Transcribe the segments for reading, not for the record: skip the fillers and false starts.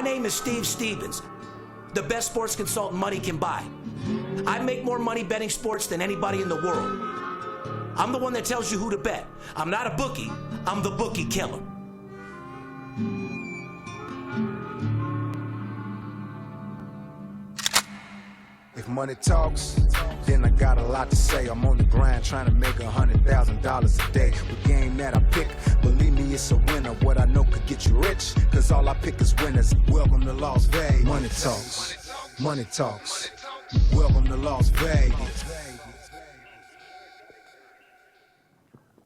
My name is Steve Stevens, the best sports consultant money can buy. I make more money betting sports than anybody in the world. I'm the one that tells you who to bet. I'm not a bookie, I'm the Bookie Killer. If money talks, then I got a lot to say. I'm on the grind trying to make $100,000 a day. The game that I pick, believe me, it's a winner. What I know could get you rich, cause all I pick is winners. Welcome to Las Vegas. Money talks, money talks. Welcome to Las Vegas.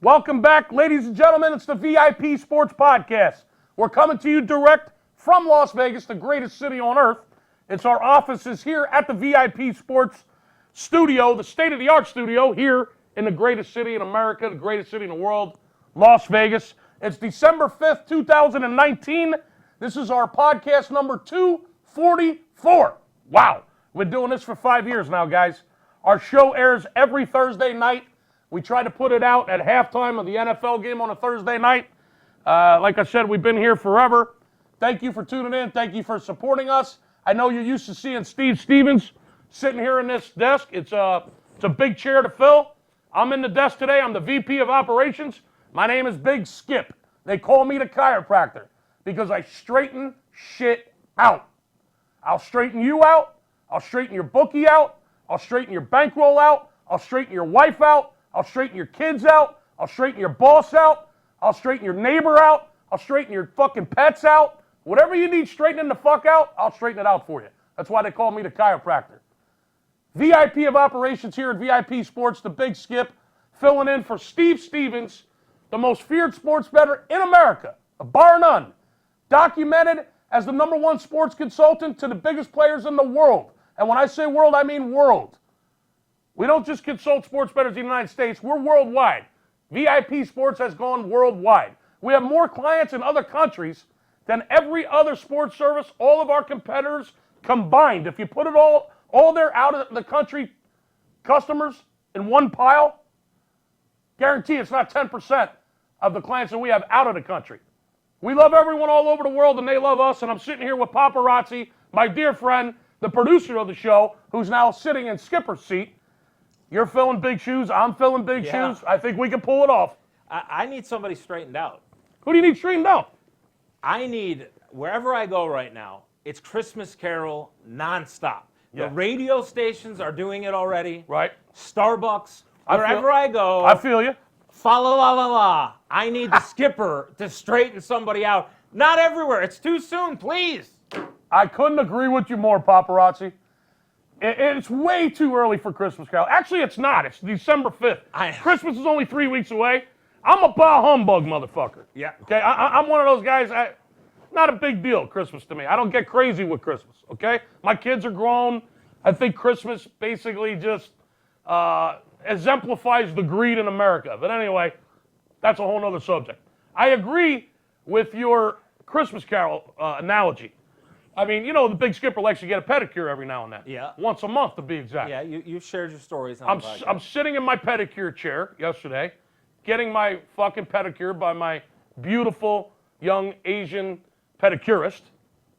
Welcome back, ladies and gentlemen. It's the VIP Sports Podcast. We're coming to you direct from Las Vegas, the greatest city on earth. It's our offices here at the VIP Sports Studio, the state-of-the-art studio here in the greatest city in America, the greatest city in the world, Las Vegas. It's December 5th, 2019. This is our podcast number 244. Wow. We've been doing this for 5 years now, guys. Our show airs every Thursday night. We try to put it out at halftime of the NFL game on a Thursday night. Like I said, we've been here forever. Thank you for tuning in. Thank you for supporting us. I know you're used to seeing Steve Stevens sitting here in this desk. It's a big chair to fill. I'm in the desk today. I'm the VP of Operations. My name is Big Skip. They call me the chiropractor because I straighten shit out. I'll straighten you out. I'll straighten your bookie out. I'll straighten your bankroll out. I'll straighten your wife out. I'll straighten your kids out. I'll straighten your boss out. I'll straighten your neighbor out. I'll straighten your fucking pets out. Whatever you need straightening the fuck out, I'll straighten it out for you. That's why they call me the chiropractor. VIP of Operations here at VIP Sports, the Big Skip, filling in for Steve Stevens, the most feared sports bettor in America, bar none. Documented as the #1 sports consultant to the biggest players in the world. And when I say world, I mean world. We don't just consult sports bettors in the United States. We're worldwide. VIP Sports has gone worldwide. We have more clients in other countries than every other sports service, all of our competitors combined. If you put it all their out of the country customers in one pile, guarantee it's not 10% of the clients that we have out of the country. We love everyone all over the world, and they love us, and I'm sitting here with Paparazzi, my dear friend, the producer of the show, who's now sitting in Skipper's seat. You're filling big shoes. I'm filling big shoes. I think we can pull it off. I need somebody straightened out. Who do you need straightened out? I need, wherever I go right now, it's Christmas Carol nonstop. Yeah. The radio stations are doing it already. Right. Starbucks, wherever I go. I feel you. Fa la la la la. I need the skipper to straighten somebody out. Not everywhere. It's too soon, please. I couldn't agree with you more, Paparazzi. It's way too early for Christmas Carol. Actually, it's not. It's December 5th. Christmas is only 3 weeks away. I'm a bah humbug motherfucker. Yeah. Okay, I'm one of those guys, not a big deal, Christmas to me. I don't get crazy with Christmas, okay? My kids are grown. I think Christmas basically just exemplifies the greed in America. But anyway, that's a whole nother subject. I agree with your Christmas Carol analogy. I mean, you know, the Big Skipper likes to get a pedicure every now and then. Yeah. Once a month, to be exact. Yeah, you've shared your stories on the podcast. I'm sitting in my pedicure chair yesterday, getting my fucking pedicure by my beautiful young Asian pedicurist.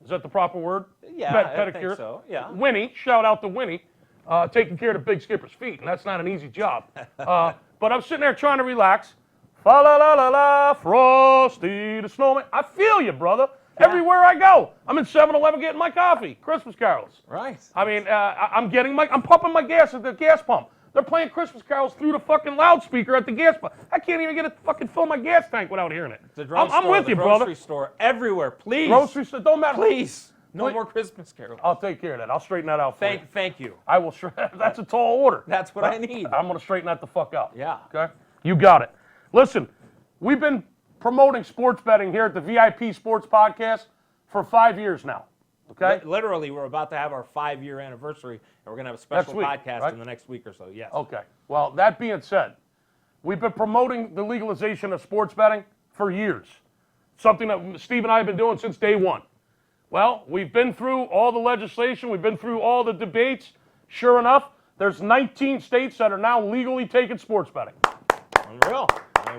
Is that the proper word? Yeah, I think so, yeah. Winnie, shout out to Winnie, taking care of the Big Skipper's feet, and that's not an easy job. But I'm sitting there trying to relax. Fa la la la la, Frosty the Snowman. I feel you, brother. Yeah. Everywhere I go, I'm in 7-Eleven getting my coffee. Christmas carols. Right. I mean, I'm pumping my gas at the gas pump. They're playing Christmas carols through the fucking loudspeaker at the gas pump. I can't even get it fucking fill my gas tank without hearing it. I'm with you, brother. Grocery store, everywhere, please. Grocery store, don't matter. Please. No more Christmas carols. I'll take care of that. I'll straighten that out for you. Thank you. I will. That's a tall order. That's what I need. I'm going to straighten that the fuck out. Yeah. Okay? You got it. Listen, we've been promoting sports betting here at the VIP Sports Podcast for 5 years now. Okay? Literally, we're about to have our 5-year anniversary, and we're going to have a special podcast right? in the next week or so, yes. Okay. Well, that being said, we've been promoting the legalization of sports betting for years. Something that Steve and I have been doing since day one. Well, we've been through all the legislation. We've been through all the debates. Sure enough, there's 19 states that are now legally taking sports betting. Unreal.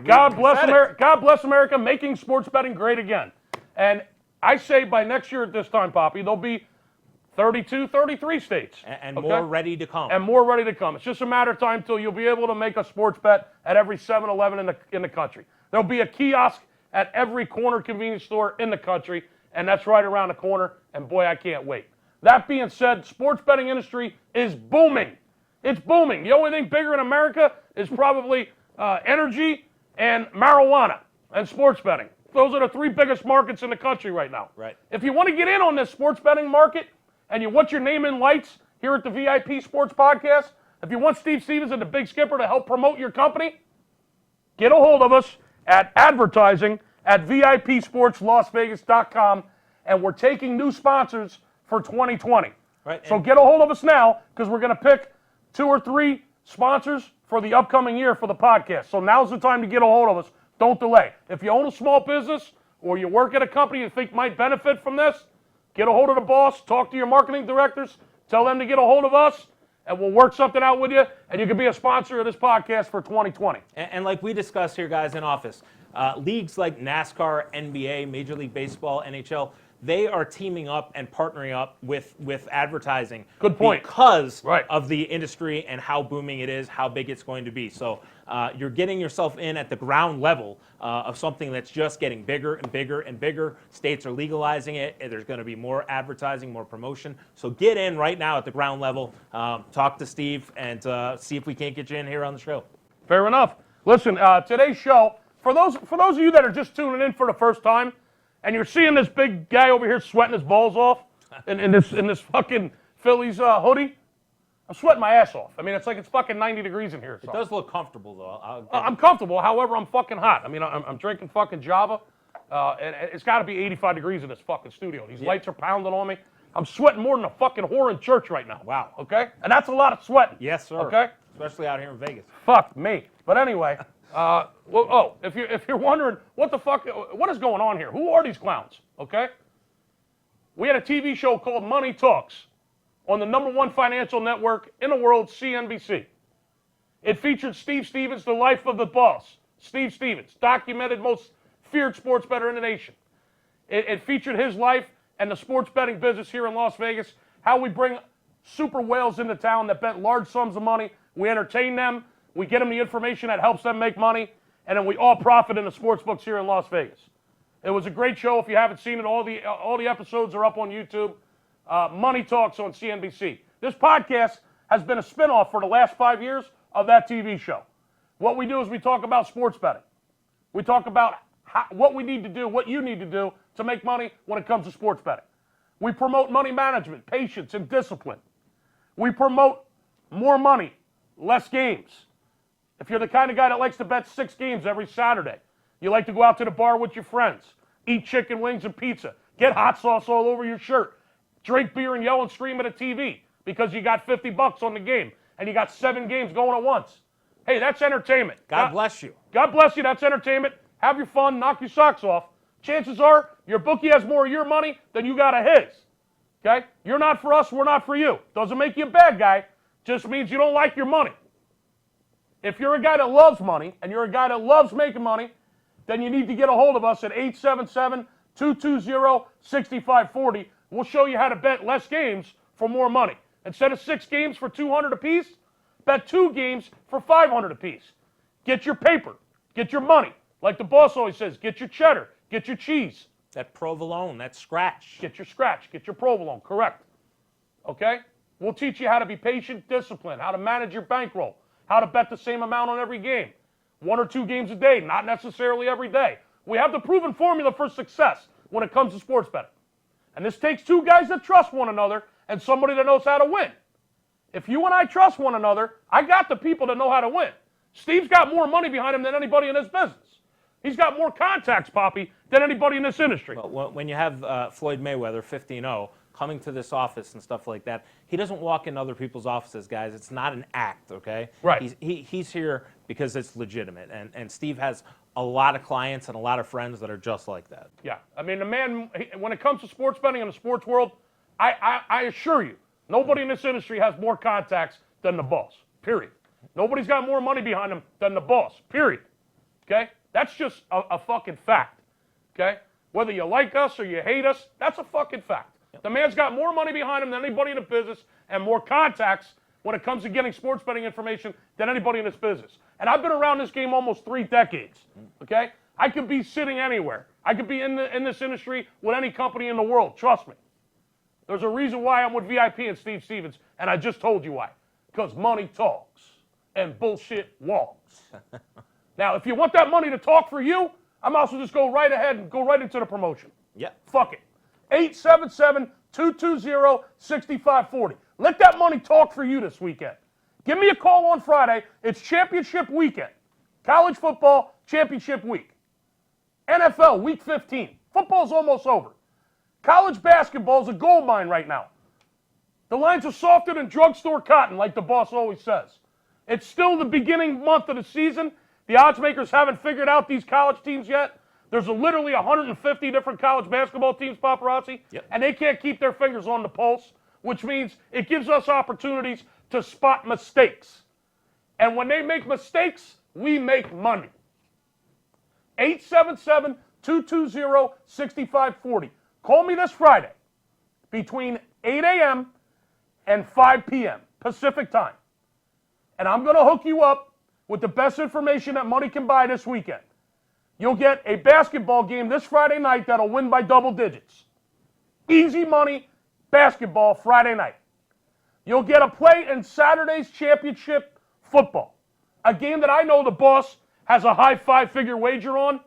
God bless America, making sports betting great again. And I say by next year at this time, Poppy, there'll be 32, 33 states. And more ready to come. And more ready to come. It's just a matter of time till you'll be able to make a sports bet at every 7-Eleven in the country. There'll be a kiosk at every corner convenience store in the country, and that's right around the corner, and boy, I can't wait. That being said, sports betting industry is booming. It's booming. The only thing bigger in America is probably energy and marijuana and sports betting. Those are the 3 biggest markets in the country right now. Right. If you want to get in on this sports betting market and you want your name in lights here at the VIP Sports Podcast, if you want Steve Stevens and the Big Skipper to help promote your company, get a hold of us at advertising at VIPSportsLasVegas.com, and we're taking new sponsors for 2020. Right. So get a hold of us now because we're going to pick 2 or 3 sponsors for the upcoming year for the podcast. So now's the time to get a hold of us. Don't delay. If you own a small business or you work at a company you think might benefit from this, get a hold of the boss, talk to your marketing directors, tell them to get a hold of us, and we'll work something out with you, and you can be a sponsor of this podcast for 2020. And like we discussed here, guys, in office, leagues like NASCAR, NBA, Major League Baseball, NHL, they are teaming up and partnering up with advertising. Good point. Because Right. of the industry and how booming it is, how big it's going to be. So you're getting yourself in at the ground level of something that's just getting bigger and bigger and bigger. States are legalizing it. And there's going to be more advertising, more promotion. So get in right now at the ground level. Talk to Steve and see if we can't get you in here on the show. Fair enough. Listen, today's show, for those of you that are just tuning in for the first time, and you're seeing this big guy over here sweating his balls off in this fucking Phillies hoodie, I'm sweating my ass off. I mean, it's like it's fucking 90 degrees in here. It does look comfortable, though. I'm comfortable. However, I'm fucking hot. I mean, I'm drinking fucking Java, and it's got to be 85 degrees in this fucking studio. These lights are pounding on me. I'm sweating more than a fucking whore in church right now. Wow. Okay? And that's a lot of sweating. Yes, sir. Okay? Especially out here in Vegas. Fuck me. But anyway, if you're wondering what the fuck, what is going on here? Who are these clowns? Okay? We had a TV show called Money Talks on the #1 financial network in the world, CNBC. It featured Steve Stevens, the life of the boss. Steve Stevens, documented most feared sports bettor in the nation. It featured his life and the sports betting business here in Las Vegas, how we bring super whales into town that bet large sums of money. We entertain them. We get them the information that helps them make money, and then we all profit in the sports books here in Las Vegas. It was a great show. If you haven't seen it, all the episodes are up on YouTube. Money Talks on CNBC. This podcast has been a spinoff for the last 5 years of that TV show. What we do is we talk about sports betting. We talk about what we need to do, what you need to do to make money when it comes to sports betting. We promote money management, patience, and discipline. We promote more money, less games. If you're the kind of guy that likes to bet 6 games every Saturday, you like to go out to the bar with your friends, eat chicken wings and pizza, get hot sauce all over your shirt, drink beer and yell and scream at a TV because you got $50 on the game and you got 7 games going at once. Hey, that's entertainment. God bless you. God bless you. That's entertainment. Have your fun. Knock your socks off. Chances are your bookie has more of your money than you got of his. Okay? You're not for us. We're not for you. Doesn't make you a bad guy. Just means you don't like your money. If you're a guy that loves money and you're a guy that loves making money, then you need to get a hold of us at 877-220-6540. We'll show you how to bet less games for more money. Instead of 6 games for $200 apiece, bet 2 games for $500 apiece. Get your paper. Get your money. Like the boss always says, get your cheddar. Get your cheese. That provolone, that scratch. Get your scratch. Get your provolone. Correct. Okay? We'll teach you how to be patient, disciplined, how to manage your bankroll, how to bet the same amount on every game. 1 or 2 games a day, not necessarily every day. We have the proven formula for success when it comes to sports betting. And this takes 2 guys that trust one another and somebody that knows how to win. If you and I trust one another, I got the people that know how to win. Steve's got more money behind him than anybody in this business. He's got more contacts, Poppy, than anybody in this industry. Well, when you have Floyd Mayweather, 15-0, coming to this office and stuff like that, he doesn't walk in other people's offices, guys. It's not an act, okay? Right. He's here because it's legitimate. And Steve has a lot of clients and a lot of friends that are just like that. Yeah. I mean, the man, when it comes to sports betting in the sports world, I assure you, nobody in this industry has more contacts than the boss, period. Nobody's got more money behind him than the boss, period. Okay? That's just a fucking fact. Okay? Whether you like us or you hate us, that's a fucking fact. The man's got more money behind him than anybody in the business and more contacts when it comes to getting sports betting information than anybody in this business. And I've been around this game almost 3 decades, okay? I could be sitting anywhere. I could be in this industry with any company in the world, trust me. There's a reason why I'm with VIP and Steve Stevens, and I just told you why. Because money talks and bullshit walks. Now, if you want that money to talk for you, I'm also just go right ahead and go right into the promotion. Yeah. Fuck it. 877-220-6540. Let that money talk for you this weekend. Give me a call on Friday. It's championship weekend. College football, championship week. NFL, week 15. Football's almost over. College basketball's a gold mine right now. The lines are softer than drugstore cotton, like the boss always says. It's still the beginning month of the season. The odds makers haven't figured out these college teams yet. There's literally 150 different college basketball teams, Paparazzi, and they can't keep their fingers on the pulse, which means it gives us opportunities to spot mistakes. And when they make mistakes, we make money. 877-220-6540. Call me this Friday between 8 a.m. and 5 p.m. Pacific time. And I'm going to hook you up with the best information that money can buy this weekend. You'll get a basketball game this Friday night that'll win by double digits. Easy money, basketball Friday night. You'll get a play in Saturday's championship football. A game that I know the boss has a high 5-figure wager on.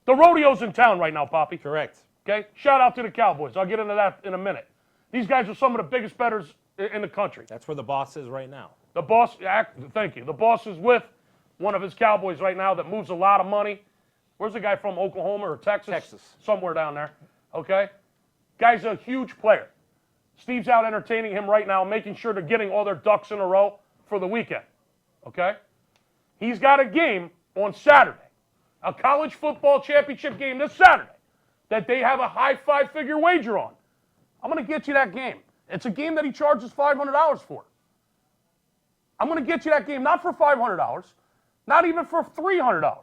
The Rodeo's in town right now, Poppy. Correct. Okay? Shout out to the Cowboys. I'll get into that in a minute. These guys are some of the biggest bettors in the country. That's where the boss is right now. The boss, thank you. The boss is with one of his Cowboys right now that moves a lot of money. Where's the guy from, Oklahoma or Texas? Texas. Somewhere down there. Okay? Guy's a huge player. Steve's out entertaining him right now, making sure they're getting all their ducks in a row for the weekend. Okay? He's got a game on Saturday, a college football championship game this Saturday, that they have a high 5-figure wager on. I'm going to get you that game. It's a game that he charges $500 for. I'm going to get you that game not for $500, not even for $300.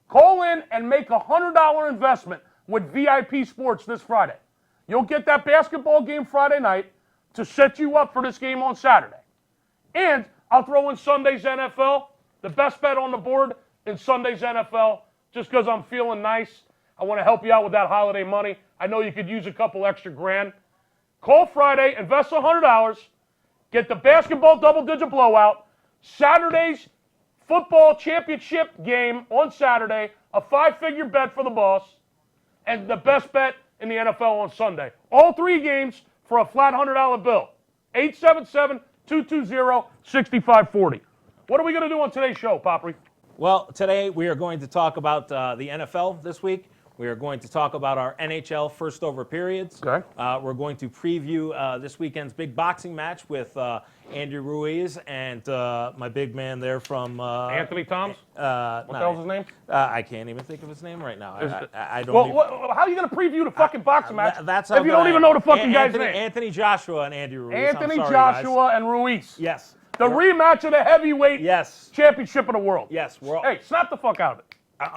Call in and make a $100 investment with VIP Sports this Friday. You'll get that basketball game Friday night to set you up for this game on Saturday. And I'll throw in Sunday's NFL, the best bet on the board in Sunday's NFL, just because I'm feeling nice. I want to help you out with that holiday money. I know you could use a couple extra grand. Call Friday, invest $100, get the basketball double-digit blowout, Saturday's football championship game on Saturday, a 5-figure bet for the boss, and the best bet in the NFL on Sunday. All 3 games for a flat $100 bill. 877-220-6540. What are we going to do on today's show, Popri? Well, today we are going to talk about the NFL this week. We are going to talk about our NHL first over periods. Okay. We're going to preview this weekend's big boxing match with Andy Ruiz and my big man there from Anthony Toms? What the hell's his name? I can't even think of his name right now. I don't. Well, how are you going to preview the fucking boxing match That's if you don't even know the fucking guy's Anthony, name? Anthony Joshua and Andy Ruiz. Anthony I'm sorry, Joshua guys. and Ruiz. Yes. The rematch of the heavyweight Yes. championship of the world. Yes. We're all, Hey, snap the fuck out of it.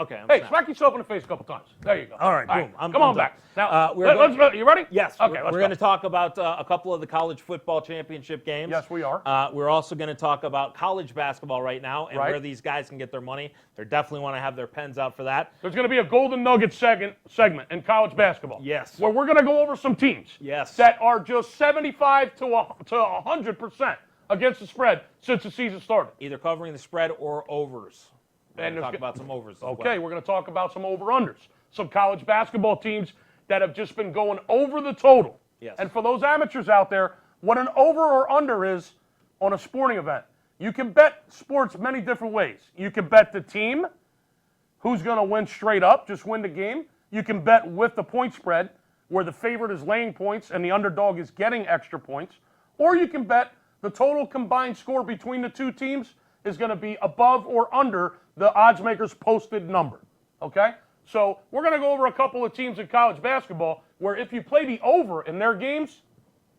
okay. I'm Hey, snapped. smack yourself in the face a couple times. There you go. All right, boom. Come I'm on done. back. Now, you ready? Yes. Okay, we're going to talk about a couple of the college football championship games. Yes, we are. We're also going to talk about college basketball right now and Right. where these guys can get their money. They definitely want to have their pens out for that. There's going to be a golden nugget segment in college basketball. Yes. Where we're going to go over some teams. Yes. That are just 75 to 100% against the spread since the season started. Either covering the spread or overs. We're And going to talk there's about some overs as Okay, well. we're going to talk about some over-unders. Some college basketball teams that have just been going over the total. Yes. And for those amateurs out there, what an over or under is on a sporting event. You can bet sports many different ways. You can bet the team, who's going to win straight up, just win the game. You can bet with the point spread, where the favorite is laying points and the underdog is getting extra points. Or you can bet the total combined score between the two teams is going to be above or under the odds makers posted number. Okay? So we're going to go over a couple of teams in college basketball where if you play the over in their games,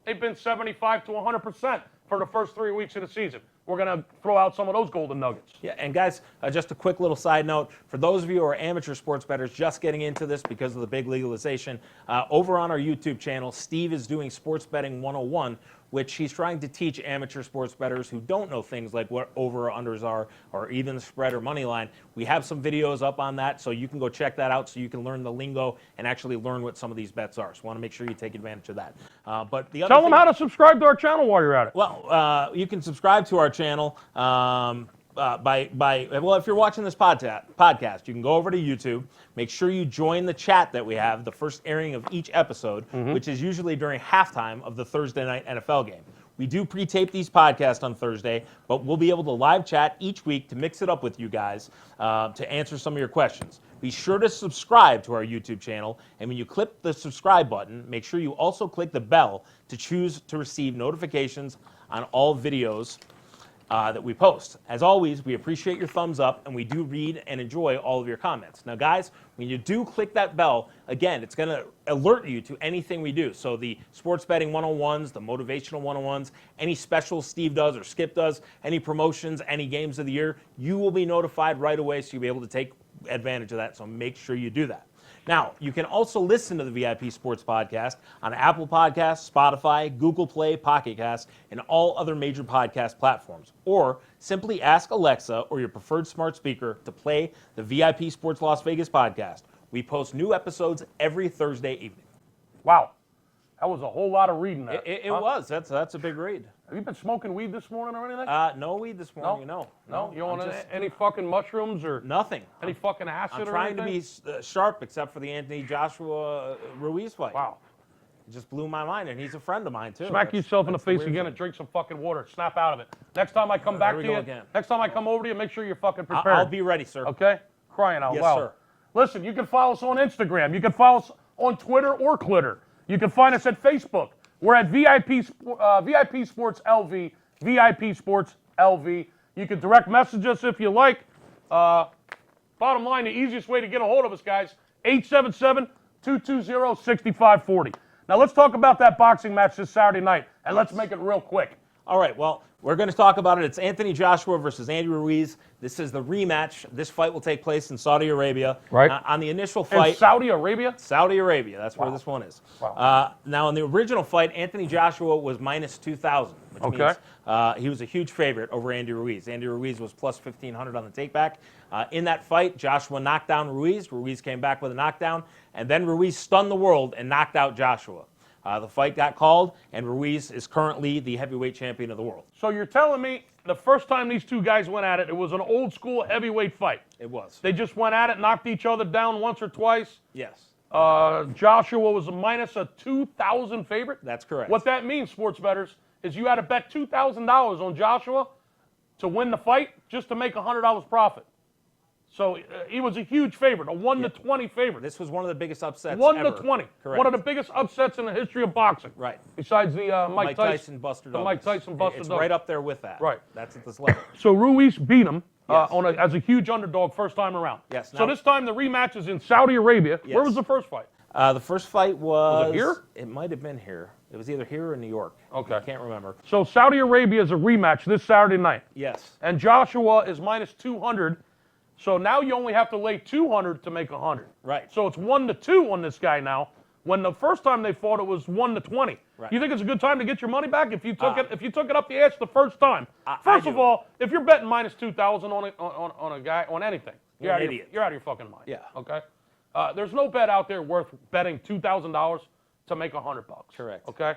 they've been 75 to 100% for the first 3 weeks of the season. we're going to throw out some of those golden nuggets. Yeah, and guys, just a quick little side note. For those of you who are amateur sports bettors just getting into this because of the big legalization, over on our YouTube channel, Steve is doing Sports Betting 101, which he's trying to teach amateur sports bettors who don't know things like what over or unders are, or even the spread or money line. We have some videos up on that, so you can go check that out so you can learn the lingo and actually learn what some of these bets are. So I want to make sure you take advantage of that. But the other Tell them how to subscribe to our channel while you're at it. Well, you can subscribe to our channel well, if you're watching this podcast, you can go over to YouTube. Make sure you join the chat that we have, the first airing of each episode, which is usually during halftime of the Thursday night NFL game. We do pre-tape these podcasts on Thursday, but we'll be able to live chat each week to mix it up with you guys to answer some of your questions. Be sure to subscribe to our YouTube channel, and when you click the subscribe button, make sure you also click the bell to choose to receive notifications on all videos that we post. As always, we appreciate your thumbs up, and we do read and enjoy all of your comments. Now, guys, when you do click that bell, again, it's going to alert you to anything we do. So the sports betting 101s, the motivational 101s, any specials Steve does or Skip does, any promotions, any games of the year, you will be notified right away, so you'll be able to take advantage of that. So make sure you do that. Now, you can also listen to the VIP Sports Podcast on Apple Podcasts, Spotify, Google Play, Pocket Casts, and all other major podcast platforms. Or simply ask Alexa or your preferred smart speaker to play the VIP Sports Las Vegas podcast. We post new episodes every Thursday evening. Wow. That was a whole lot of reading there. It was. That's a big read. Have you been smoking weed this morning or anything? No weed this morning, no. You want any fucking mushrooms or nothing? Any fucking acid or anything? I'm trying to be sharp, except for the Anthony Joshua Ruiz fight. Wow. It just blew my mind, and he's a friend of mine, too. Smack yourself in the face again and drink some fucking water. Snap out of it. Next time I come back to you, next time I come over to you, make sure you're fucking prepared. I'll be ready, sir. Okay? Crying out loud. Yes, sir. Listen, you can follow us on Instagram. You can follow us on Twitter or Clitter. You can find us at Facebook. We're at VIP Sports LV, VIP Sports LV. You can direct message us if you like. Bottom line, the easiest way to get a hold of us, guys, 877-220-6540. Now let's talk about that boxing match this Saturday night, and let's make it real quick. All right, well, we're going to talk about it. It's Anthony Joshua versus Andy Ruiz. This is the rematch. This fight will take place in Saudi Arabia. Right. On the initial fight. In Saudi Arabia? Saudi Arabia. That's where this one is. Wow. Now, in the original fight, Anthony Joshua was minus 2,000, which means he was a huge favorite over Andy Ruiz. Andy Ruiz was plus 1,500 on the takeback. In that fight, Joshua knocked down Ruiz. Ruiz came back with a knockdown, and then Ruiz stunned the world and knocked out Joshua. The fight got called, and Ruiz is currently the heavyweight champion of the world. So you're telling me the first time these two guys went at it, it was an old-school heavyweight fight? It was. They just went at it, knocked each other down once or twice? Yes. Joshua was a minus a 2,000 favorite? That's correct. What that means, sports bettors, is you had to bet $2,000 on Joshua to win the fight just to make $100 profit. So he was a huge favorite, a 1-20 favorite. This was one of the biggest upsets 1 ever. to 20. Correct. One of the biggest upsets in the history of boxing. Right. Besides the Mike Tyson Buster the Douglas. Mike Tyson Buster It's Douglas. right up there with that. Right. That's at this level. So Ruiz beat him Yes. as a huge underdog first time around. Yes. So this time the rematch is in Saudi Arabia. Yes. Where was the first fight? The first fight was it here? It might have been here. It was either here or New York. Okay. I can't remember. So Saudi Arabia is a rematch this Saturday night. Yes. And Joshua is minus 200. So now you only have to lay 200 to make 100. Right. So it's 1-2 on this guy now. When the first time they fought, it was 1-20. Right. You think it's a good time to get your money back if you took it? If you took it up the ass the first time. First of all, if you're betting minus 2,000 on a guy on anything, you're an idiot. You're out of your fucking mind. Yeah. Okay. There's no bet out there worth betting $2,000 to make $100. Correct. Okay.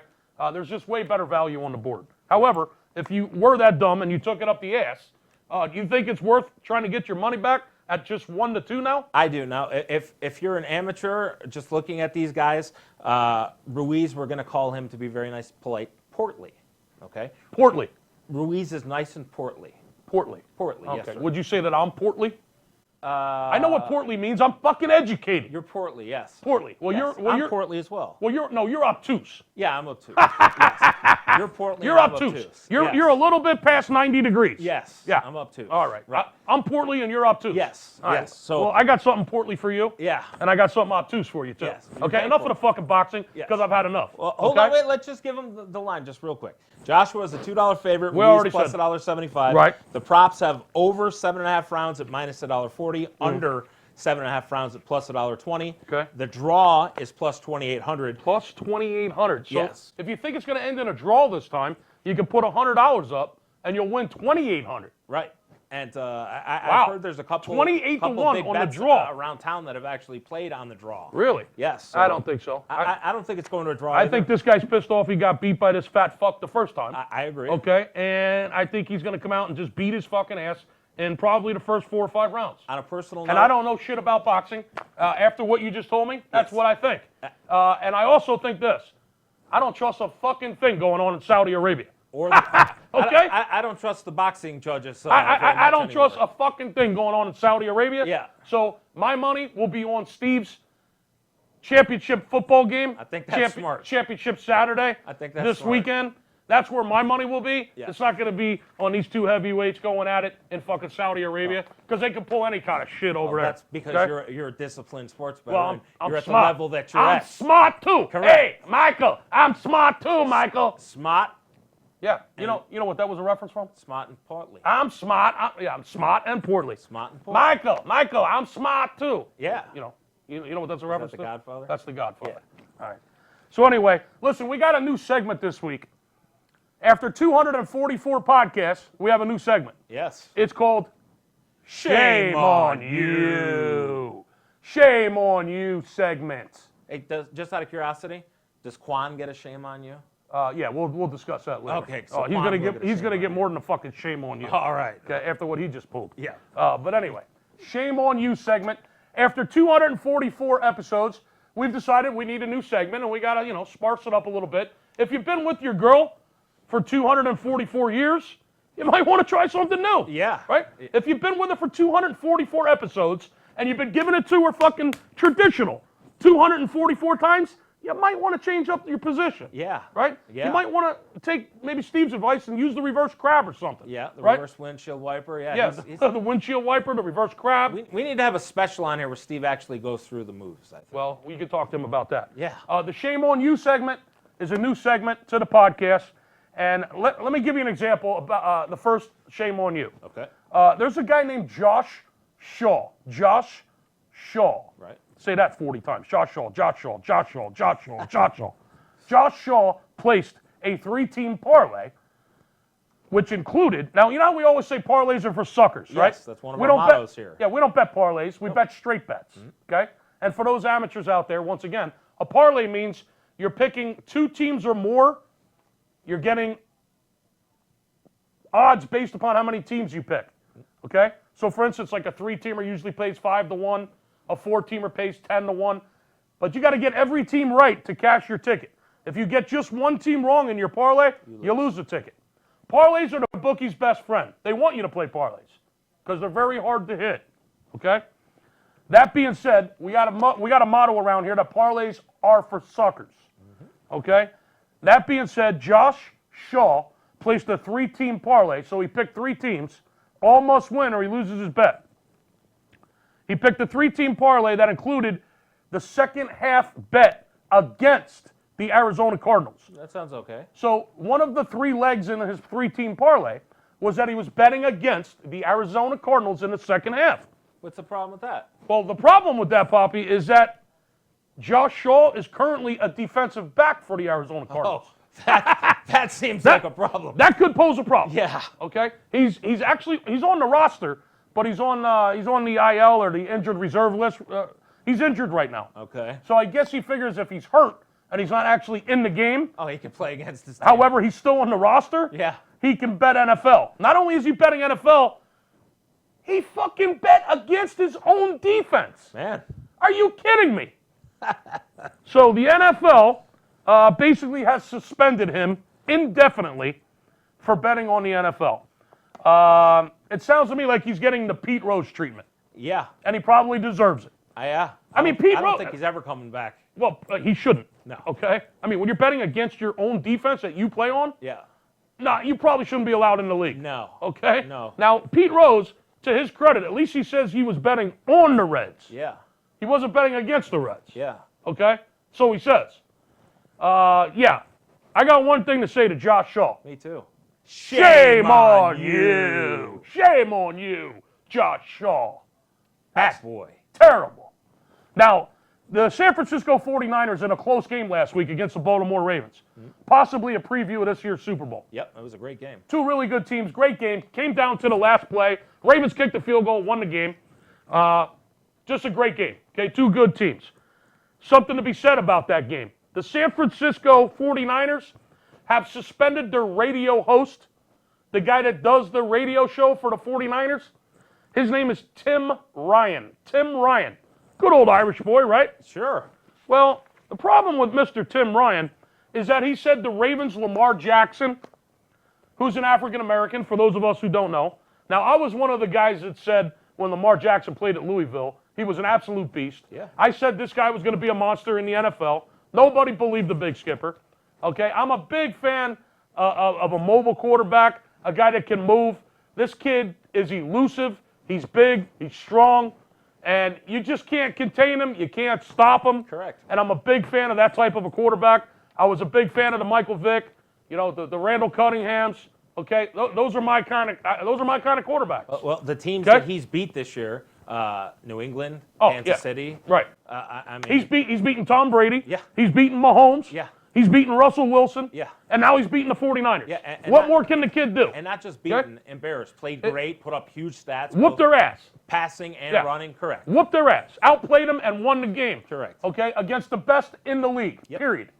There's just way better value on the board. However, if you were that dumb and you took it up the ass, do you think it's worth trying to get your money back at just 1-2 now? I do. Now, if you're an amateur, just looking at these guys, Ruiz, we're going to call him, to be very nice, polite, portly. Okay? Portly. Ruiz is nice and portly. Portly. Portly, Okay. yes, sir. Would you say that I'm portly? I know what portly means. I'm fucking educated. You're portly, yes. Portly. Well, Yes. you're I'm portly as well. Well, you're obtuse. Yeah, I'm obtuse. Yes. You're Portland. You're I'm obtuse. Yes. You're a little bit past 90 degrees. Yes. Yeah. I'm obtuse. All right. I'm portly and you're obtuse. Yes. All right. Yes. So well, I got something portly for you. Yeah. And I got something obtuse for you too. Yes. Okay. Enough of the fucking boxing because I've had enough. Well, hold on, wait. Let's just give him the line just real quick. Joshua is a $2 favorite. We already plus said $1.75. Right. The props have over 7.5 rounds at minus $1.40. Under 7.5 rounds at plus $1.20. Okay. The draw is plus 2,800. Plus 2,800. So Yes. if you think it's going to end in a draw this time, you can put $100 up and you'll win 2,800. Right. And I've heard there's a couple 28 to 1 big on the bets, draw around town that have actually played on the draw. Really? Yes. I don't think so. I don't think it's going to a draw. I either. think this guy's pissed off he got beat by this fat fuck the first time. I agree. Okay, and I think he's going to come out and just beat his fucking ass in probably the first 4 or 5 rounds. On a personal note. And I don't know shit about boxing. After what you just told me, that's what I think. And I also think this. I don't trust a fucking thing going on in Saudi Arabia. Or the, Okay? I don't trust the boxing judges. I don't trust a fucking thing going on in Saudi Arabia. Yeah. So my money will be on Steve's championship football game. I think that's smart. Championship Saturday. I think that's this smart. weekend. That's where my money will be. Yeah. It's not going to be on these 2 heavyweights going at it in fucking Saudi Arabia because they can pull any kind of shit over there. That's because okay? you're a disciplined sports bettor. Well, and I'm you're smart. at the level that you're I'm at. smart too. Correct. Hey, Michael, I'm smart too, Michael. Smart. Yeah. You know what that was a reference from? Smart and portly. I'm smart. I'm smart and portly. Smart and portly. Michael, I'm smart too. Yeah. You know what that's a reference The to? Godfather? That's the Godfather. Yeah. All right. So anyway, listen, we got a new segment this week. After 244 podcasts, we have a new segment. Yes. It's called Shame on You. Shame on You segment. Hey, just out of curiosity, does Quan get a shame on you? Yeah, we'll discuss that later. Okay, so he's Quan gonna will get get a he's shame gonna on get you. more than a fucking shame on you. All right. Okay, after what he just pulled. Yeah. But anyway, Shame on You segment. After 244 episodes, we've decided we need a new segment, and we gotta sparse it up a little bit. If you've been with your girl for 244 years, you might want to try something new. Yeah. Right? If you've been with her for 244 episodes and you've been giving it to her fucking traditional 244 times, you might want to change up your position. Yeah. Right? Yeah. You might want to take maybe Steve's advice and use the reverse crab or something. Yeah, the right? reverse windshield wiper. Yeah. Yeah, he's- the windshield wiper, the reverse crab. we need to have a special on here where Steve actually goes through the moves, I think. Well, we could talk to him about that. Yeah. The Shame on You segment is a new segment to the podcast. And let me give you an example about the first Shame on You. Okay. There's a guy named Josh Shaw. Josh Shaw. Right. Say that 40 times. Josh Shaw, Josh Shaw, Josh Shaw, Josh Shaw, Josh Shaw. Josh Shaw placed a 3-team parlay, which included, now you know how we always say parlays are for suckers, right? Yes, that's one of our mottos here. Yeah, we don't bet parlays, we bet straight bets, okay? And for those amateurs out there, once again, a parlay means you're picking 2 teams or more, you're getting odds based upon how many teams you pick, okay? So for instance, like a 3-teamer usually pays 5-1, a 4-teamer pays 10-1, but you got to get every team right to cash your ticket. If you get just one team wrong in your parlay, you lose the ticket. Parlays are the bookie's best friend. They want you to play parlays because they're very hard to hit, okay? That being said, we got a motto around here that parlays are for suckers, okay? That being said, Josh Shaw placed a 3-team parlay, so he picked 3 teams. All must win or he loses his bet. He picked a 3-team parlay that included the second half bet against the Arizona Cardinals. That sounds okay. So one of the 3 legs in his 3-team parlay was that he was betting against the Arizona Cardinals in the second half. What's the problem with that? Well, the problem with that, Poppy, is that Josh Shaw is currently a defensive back for the Arizona Cardinals. Oh, that seems like a problem. That could pose a problem. Yeah. Okay. He's on the roster, but he's on the IL or the injured reserve list. He's injured right now. Okay. So I guess he figures if he's hurt and he's not actually in the game, Oh, he can play against his team. however, he's still on the roster. Yeah. He can bet NFL. Not only is he betting NFL, he fucking bet against his own defense. Man. Are you kidding me? So the NFL basically has suspended him indefinitely for betting on the NFL. It sounds to me like he's getting the Pete Rose treatment, Yeah. and he probably deserves it. Yeah. I mean, Pete I don't Rose- think he's ever coming back. Well, he shouldn't. No. Okay? I mean, when you're betting against your own defense that you play on, Yeah. no, you probably shouldn't be allowed in the league. No. Okay? No. Now, Pete Rose, to his credit, at least he says he was betting on the Reds. Yeah. He wasn't betting against the Reds. Yeah. Okay? So he says. Yeah. I got one thing to say to Josh Shaw. Me too. Shame on you. Shame on you, Josh Shaw. That's boy. Terrible. Now, the San Francisco 49ers in a close game last week against the Baltimore Ravens. Possibly a preview of this year's Super Bowl. Yep, it was a great game. Two really good teams, great game. Came down to the last play. Ravens kicked the field goal, won the game. Just a great game. Okay, two good teams. Something to be said about that game. The San Francisco 49ers have suspended their radio host, the guy that does the radio show for the 49ers. His name is Tim Ryan. Tim Ryan. Good old Irish boy, right? Sure. Well, the problem with Mr. Tim Ryan is that he said the Ravens' Lamar Jackson, who's an African-American, for those of us who don't know. Now, I was one of the guys that said when Lamar Jackson played at Louisville, he was an absolute beast. Yeah. I said this guy was going to be a monster in the NFL. Nobody believed the big skipper. Okay, I'm a big fan of a mobile quarterback, a guy that can move. This kid is elusive. He's big. He's strong. And you just can't contain him. You can't stop him. Correct. And I'm a big fan of that type of a quarterback. I was a big fan of the Michael Vick, the Randall Cunninghams. Okay, those are my kind of quarterbacks. Well, the teams that he's beat this year, New England, Kansas City. Right. I mean, He's beaten Tom Brady. Yeah. He's beaten Mahomes. Yeah. He's beaten Russell Wilson. Yeah. And now he's beaten the 49ers. Yeah, and what more can the kid do? And not just beaten, embarrassed. Played great, put up huge stats. Whooped their ass. Passing and running, correct. Whooped their ass. Outplayed them and won the game. Correct. Okay, against the best in the league, Yep. period.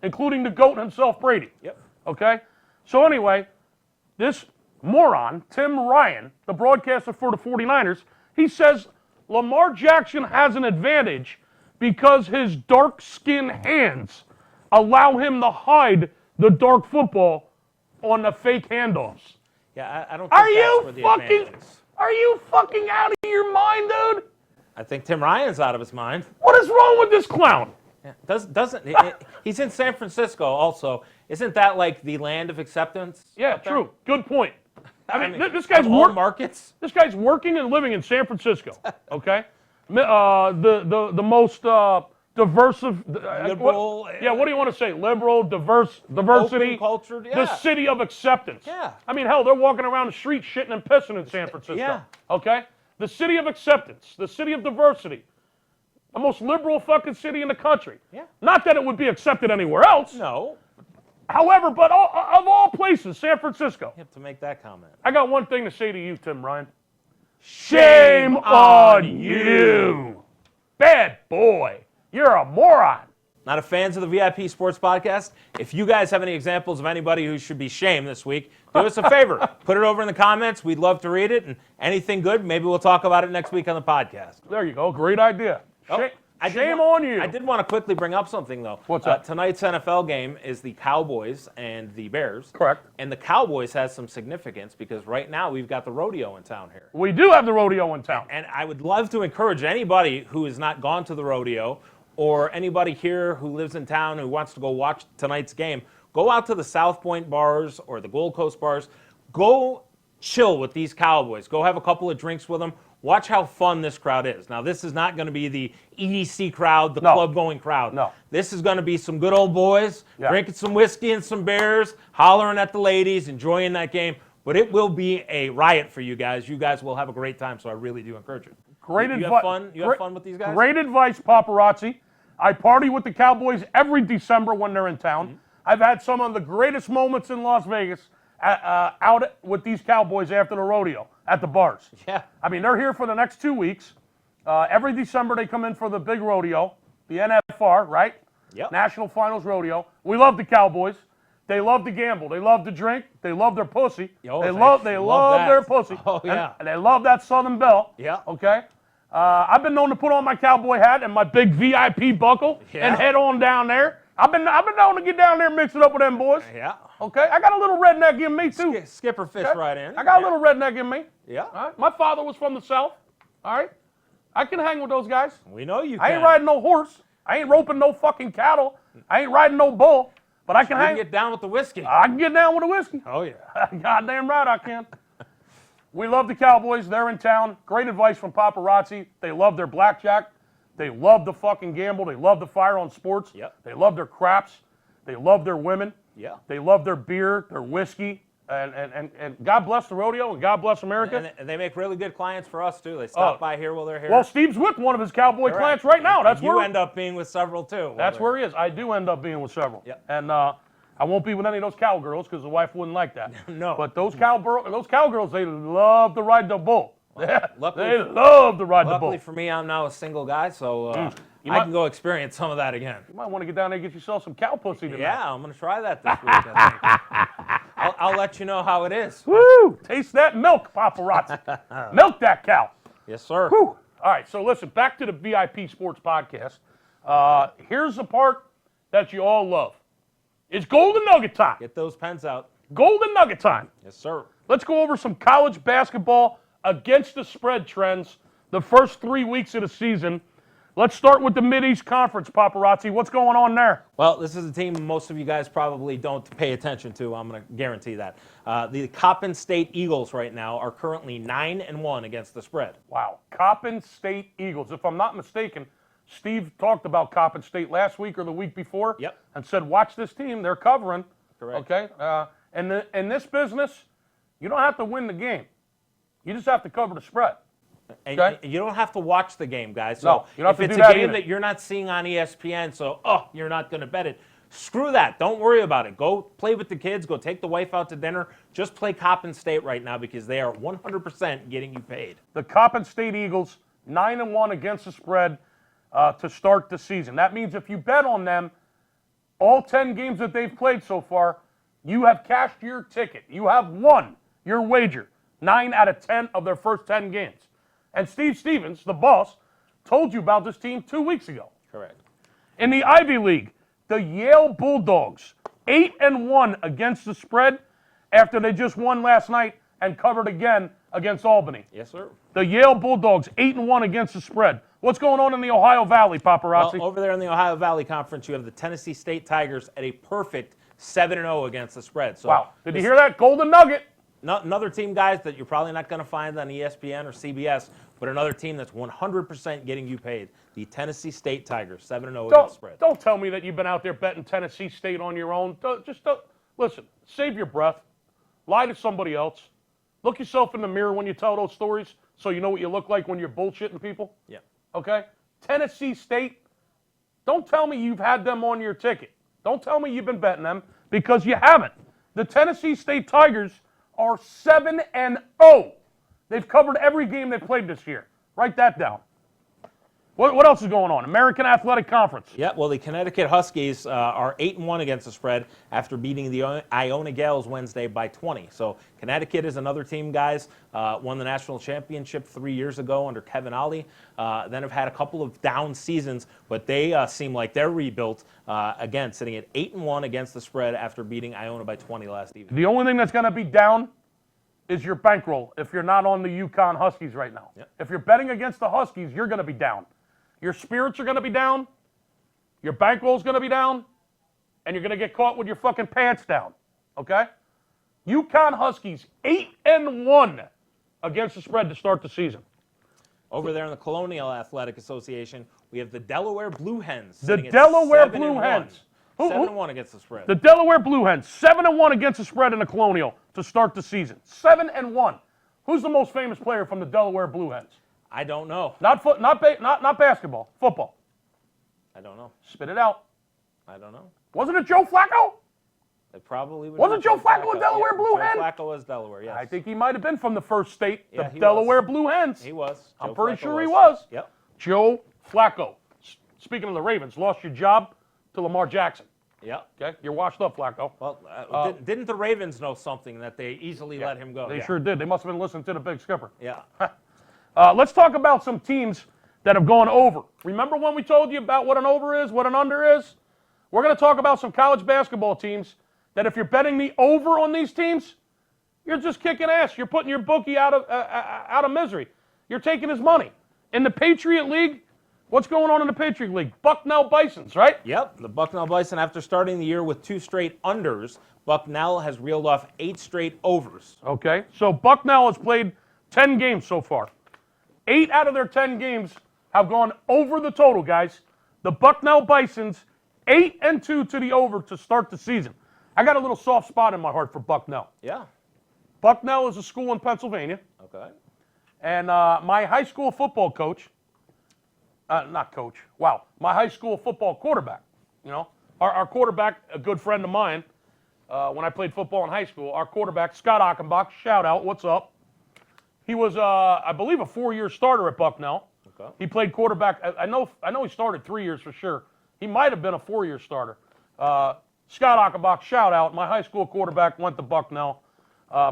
Including the GOAT himself, Brady. Yep. Okay? So anyway, this moron, Tim Ryan, the broadcaster for the 49ers, he says Lamar Jackson has an advantage because his dark-skinned hands allow him to hide the dark football on the fake handoffs. Yeah, I don't think that's where the advantage is. Are you fucking out of your mind, dude? I think Tim Ryan's out of his mind. What is wrong with this clown? Yeah. He's in San Francisco also. Isn't that like the land of acceptance? Yeah, true. Good point. I mean, this of all markets. This guy's working and living in San Francisco. Okay, the most diverse liberal. What do you want to say? Liberal, diversity, open culture. Yeah. the city of acceptance. Yeah. I mean, hell, they're walking around the street shitting and pissing in San Francisco. Yeah. Okay, the city of acceptance, the city of diversity, the most liberal fucking city in the country. Yeah. Not that it would be accepted anywhere else. No. However, but of all places, San Francisco. You have to make that comment. I got one thing to say to you, Tim Ryan. Shame on you. Bad boy. You're a moron. Not a fans of the VIP Sports Podcast? If you guys have any examples of anybody who should be shamed this week, do us a favor. Put it over in the comments. We'd love to read it. And anything good, maybe we'll talk about it next week on the podcast. There you go. Great idea. Shame on you. I did want to quickly bring up something, though. What's that? Tonight's NFL game is the Cowboys and the Bears. Correct. And the Cowboys has some significance because right now we've got the rodeo in town here. We do have the rodeo in town. And I would love to encourage anybody who has not gone to the rodeo or anybody here who lives in town who wants to go watch tonight's game, go out to the South Point bars or the Gold Coast bars. Go chill with these Cowboys. Go have a couple of drinks with them. Watch how fun this crowd is. Now, this is not going to be the EDC crowd, the club-going crowd. No. This is going to be some good old boys drinking some whiskey and some beers, hollering at the ladies, enjoying that game. But it will be a riot for you guys. You guys will have a great time, so I really do encourage it. Great advice. You have fun? You have fun with these guys? Great advice, paparazzi. I party with the Cowboys every December when they're in town. Mm-hmm. I've had some of the greatest moments in Las Vegas out with these Cowboys after the rodeo at the bars. Yeah. I mean, they're here for the next 2 weeks. Every December they come in for the big rodeo, the NFR, right? Yep. National Finals Rodeo. We love the Cowboys. They love to gamble. They love to drink. They love their pussy. They love their pussy. Oh, yeah. And they love that Southern Belle. Yeah. Okay? I've been known to put on my cowboy hat and my big VIP buckle and head on down there. I've been known to get down there and mix it up with them boys. Yeah. Okay? I got a little redneck in me, too. Skipper fish right in. I got a little redneck in me. Yeah. All right? My father was from the South. All right? I can hang with those guys. We know you can. I ain't riding no horse. I ain't roping no fucking cattle I ain't riding no bull, but I can You hang. can get down with the whiskey. I can get down with a whiskey. Oh, yeah. Goddamn right I can. We love the Cowboys. They're in town. Great advice from paparazzi. They love their blackjack. They love the fucking gamble. They love the fire on sports. Yep. They love their craps. They love their women. Yeah. They love their beer, their whiskey. And God bless the rodeo and God bless America. And they make really good clients for us, too. They stop by here while they're here. Well, Steve's with one of his Cowboy Correct. clients right now. That's you where end up being with several, too. That's where he is. I do end up being with several. Yep. And I won't be with any of those cowgirls because the wife wouldn't like that. No. But those cowgirls, they love to ride the bull. Luckily, They love to ride the bull. luckily for me, I'm now a single guy, so You I might- can go experience some of that again. You might want to get down there and get yourself some cow pussy tonight. Yeah, I'm going to try that this week, I think. I'll let you know how it is. Woo! Taste that milk, paparazzi. Milk that cow. Yes, sir. Whew. All right, so listen, back to the VIP Sports Podcast. Here's the part that you all love. It's Golden Nugget time. Get those pens out. Golden Nugget time. Yes, sir. Let's go over some college basketball against the spread trends the first 3 weeks of the season. Let's start with the Mid-East Conference, paparazzi. What's going on there? Well, this is a team most of you guys probably don't pay attention to. I'm going to guarantee that. The Coppin State Eagles right now are currently 9-1 against the spread. Wow. Coppin State Eagles. If I'm not mistaken, Steve talked about Coppin State last week or the week before. Yep. And said, watch this team. They're covering. Correct. Okay? And in this business, you don't have to win the game. You just have to cover the spread. And Okay. you don't have to watch the game, guys. So No, you don't have if to it's do a that game either. that you're not seeing on ESPN, so you're not going to bet it. Screw that. Don't worry about it. Go play with the kids. Go take the wife out to dinner. Just play Coppin State right now because they are 100% getting you paid. The Coppin State Eagles, 9-1 against the spread to start the season. That means if you bet on them, all 10 games that they've played so far, you have cashed your ticket. You have won your wager. 9 out of 10 of their first 10 games. And Steve Stevens, the boss, told you about this team 2 weeks ago. Correct. In the Ivy League, the Yale Bulldogs, 8-1 against the spread after they just won last night and covered again against Albany. Yes, sir. The Yale Bulldogs, 8-1 against the spread. What's going on in the Ohio Valley, paparazzi? Well, over there in the Ohio Valley Conference, you have the Tennessee State Tigers at a perfect 7-0 against the spread. So Wow. Did you hear that? Golden Nugget. Another team, guys, that you're probably not going to find on ESPN or CBS, but another team that's 100% getting you paid. The Tennessee State Tigers, 7-0 against the spread. Don't tell me that you've been out there betting Tennessee State on your own. Just listen, save your breath. Lie to somebody else. Look yourself in the mirror when you tell those stories so you know what you look like when you're bullshitting people. Yeah. Okay? Tennessee State, don't tell me you've had them on your ticket. Don't tell me you've been betting them because you haven't. The Tennessee State Tigers are 7-0. They've covered every game they've played this year. Write that down. What else is going on? American Athletic Conference. Yeah, well, the Connecticut Huskies are 8-1 against the spread after beating the Iona Gales Wednesday by 20. So Connecticut is another team, guys. Won the national championship 3 years ago under Kevin Ollie. Then have had a couple of down seasons, but they seem like they're rebuilt. Again, sitting at 8-1 against the spread after beating Iona by 20 last evening. The only thing that's going to be down is your bankroll if you're not on the UConn Huskies right now. Yep. If you're betting against the Huskies, you're going to be down. Your spirits are going to be down, your bankroll's going to be down, and you're going to get caught with your fucking pants down, okay? UConn Huskies, 8-1 against the spread to start the season. Over there in the Colonial Athletic Association, we have the Delaware Blue Hens. The sitting at Delaware 7-1. Blue Hens. 7-1 against the spread. The Delaware Blue Hens, 7-1 against the spread in the Colonial to start the season. 7-1. Who's the most famous player from the Delaware Blue Hens? I don't know. Not basketball, football. I don't know. Spit it out. I don't know. Wasn't it Joe Flacco? It probably would. Wasn't Joe Flacco a Delaware Blue Hen? Joe Flacco was Delaware, yes. I think he might have been from the first state, Yeah, the he Delaware was. Blue Hens. He was. I'm Joe pretty Flacco sure he was. Yep. Joe Flacco. Speaking of the Ravens, lost your job to Lamar Jackson. Yep. Okay, you're washed up, Flacco. Well, didn't the Ravens know something that they easily let him go? They sure did. They must have been listening to the big skipper. Yeah. Let's talk about some teams that have gone over. Remember when we told you about what an over is, what an under is? We're going to talk about some college basketball teams that if you're betting the over on these teams, you're just kicking ass. You're putting your bookie out of misery. You're taking his money. In the Patriot League, What's going on in the Patriot League? Bucknell Bisons, right? Yep, the Bucknell Bison, after starting the year with 2 straight unders, Bucknell has reeled off 8 straight overs. Okay, so Bucknell has played 10 games so far. 8 out of their 10 games have gone over the total, guys. The Bucknell Bisons, 8-2 to the over to start the season. I got a little soft spot in my heart for Bucknell. Yeah. Bucknell is a school in Pennsylvania. Okay. And my high school football coach, my high school football quarterback, our quarterback, a good friend of mine, when I played football in high school, our quarterback, Scott Achenbach, shout out, what's up? He was, I believe, a 4-year starter at Bucknell. Okay. He played quarterback. I know he started 3 years for sure. He might have been a 4-year starter. Scott Achenbach, shout out. My high school quarterback went to Bucknell.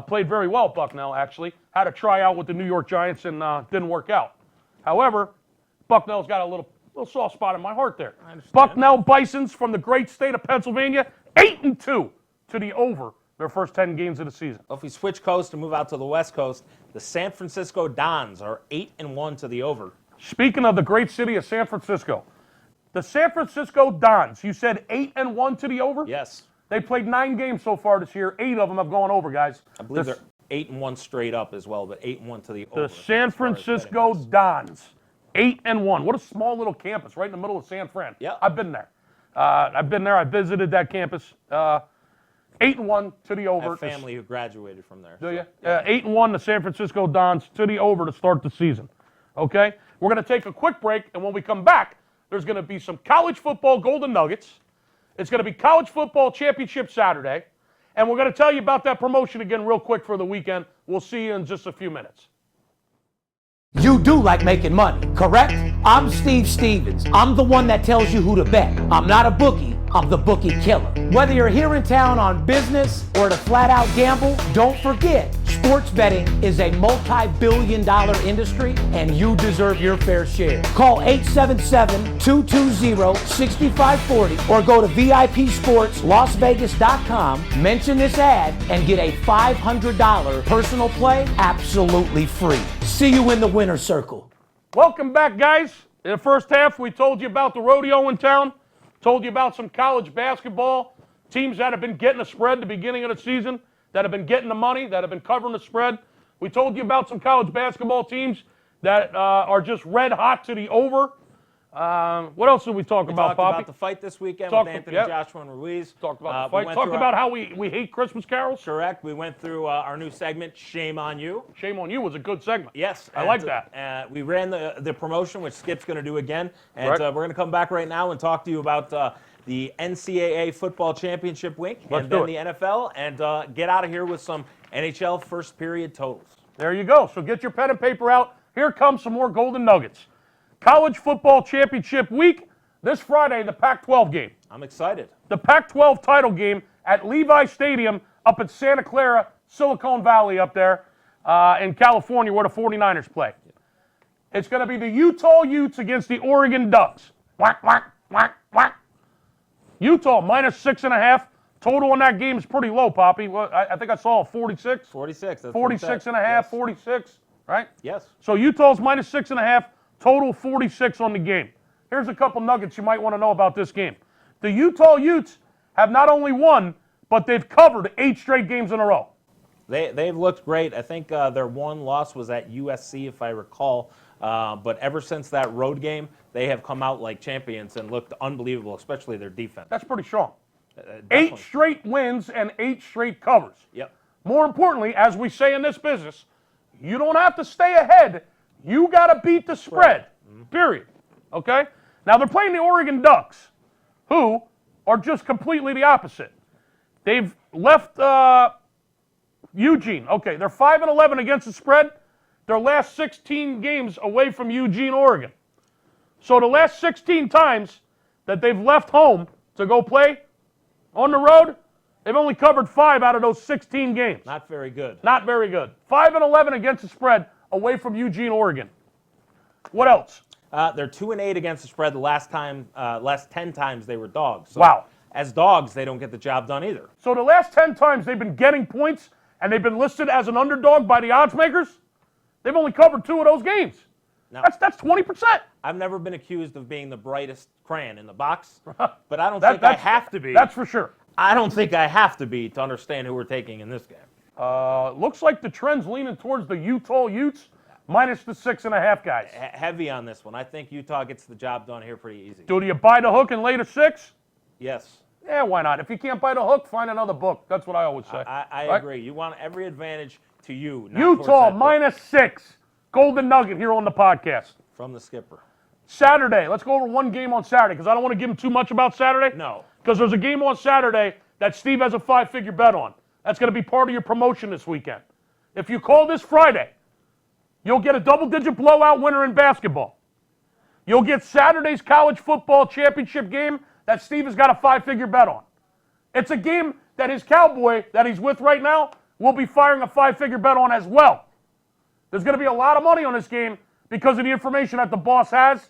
Played very well at Bucknell, actually. Had a tryout with the New York Giants and didn't work out. However, Bucknell's got a little soft spot in my heart there. Bucknell Bisons from the great state of Pennsylvania, 8-2 to the over their first 10 games of the season. Well, if we switch coast and move out to the West Coast, the San Francisco Dons are 8-1 to the over. Speaking of the great city of San Francisco, the San Francisco Dons, you said 8-1 to the over? Yes. They played 9 games so far this year. 8 of them have gone over, guys. I believe they're 8-1 straight up as well, but 8-1 to the over. The San Francisco Dons, 8-1. What a small little campus right in the middle of San Fran. Yeah. I've been there. I visited that campus. 8-1 to the over. I have family who graduated from there. Do you? 8-1, the San Francisco Dons to the over to start the season. Okay? We're going to take a quick break, and when we come back, there's going to be some college football golden nuggets. It's going to be college football championship Saturday, and we're going to tell you about that promotion again real quick for the weekend. We'll see you in just a few minutes. You do like making money, correct? I'm Steve Stevens. I'm the one that tells you who to bet. I'm not a bookie, I'm the Bookie Killer. Whether you're here in town on business or to flat out gamble, don't forget, sports betting is a multi-billion-dollar industry and you deserve your fair share. Call 877-220-6540 or go to VIPSportsLasVegas.com, mention this ad, and get a $500 personal play absolutely free. See you in the winner's circle. Welcome back, guys. In the first half, we told you about the rodeo in town, told you about some college basketball, teams that have been getting a spread at the beginning of the season, that have been getting the money, that have been covering the spread. We told you about some college basketball teams that are just red hot to the over. What else did we talk about, Poppy? We talked about the fight this weekend with Anthony Joshua and Ruiz. Talked about the fight. Talked about how we hate Christmas carols. Correct. We went through our new segment, Shame on You. Shame on You was a good segment. Yes. I like that. We ran the promotion, which Skip's going to do again. And Right. we're going to come back right now and talk to you about the NCAA football championship week and then the NFL, and get out of here with some NHL first period totals. There you go. So get your pen and paper out. Here comes some more golden nuggets. College football championship week. This Friday, the Pac-12 game. I'm excited. The Pac-12 title game at Levi Stadium up in Santa Clara, Silicon Valley up there in California where the 49ers play. It's going to be the Utah Utes against the Oregon Ducks. Whack, whack, whack, whack. Utah minus 6.5. Total on that game is pretty low, Poppy. Well, I think I saw a 46. 46. That's 46.5, yes. 46, right? Yes. So Utah's minus 6.5. Total 46 on the game. Here's a couple nuggets you might want to know about this game. The Utah Utes have not only won, but they've covered 8 straight games in a row. They've looked great. I think their one loss was at USC, if I recall. But ever since that road game, they have come out like champions and looked unbelievable, especially their defense. That's pretty strong. Definitely. 8 straight wins and 8 straight covers. Yep. More importantly, as we say in this business, you don't have to stay ahead. You got to beat the spread, period. Okay? Now, they're playing the Oregon Ducks, who are just completely the opposite. They've left Eugene. Okay, they're 5-11 against the spread. Their last 16 games away from Eugene, Oregon. So the last 16 times that they've left home to go play on the road, they've only covered 5 out of those 16 games. Not very good. Not very good. 5-11 against the spread away from Eugene, Oregon. What else? They're 2-8 against the spread the last 10 times they were dogs. So Wow. As dogs, they don't get the job done either. So the last 10 times they've been getting points and they've been listed as an underdog by the odds makers, they've only covered 2 of those games. That's 20%. I've never been accused of being the brightest crayon in the box, but I don't think I have to be. That's for sure. I don't think I have to be to understand who we're taking in this game. Looks like the trend's leaning towards the Utah Utes minus the 6.5 guys. Heavy on this one. I think Utah gets the job done here pretty easy. Do you buy the hook and lay the 6? Yes. Yeah, why not? If you can't buy the hook, find another book. That's what I always say. I Right? agree. You want every advantage to you. Not Utah towards that minus 6. Golden Nugget here on the podcast. from the skipper. Saturday. Let's go over one game on Saturday because I don't want to give him too much about Saturday. No. Because there's a game on Saturday that Steve has a 5-figure bet on. That's going to be part of your promotion this weekend. If you call this Friday, you'll get a double-digit blowout winner in basketball. You'll get Saturday's college football championship game that Steve has got a 5-figure bet on. It's a game that his cowboy that he's with right now will be firing a 5-figure bet on as well. There's going to be a lot of money on this game because of the information that the boss has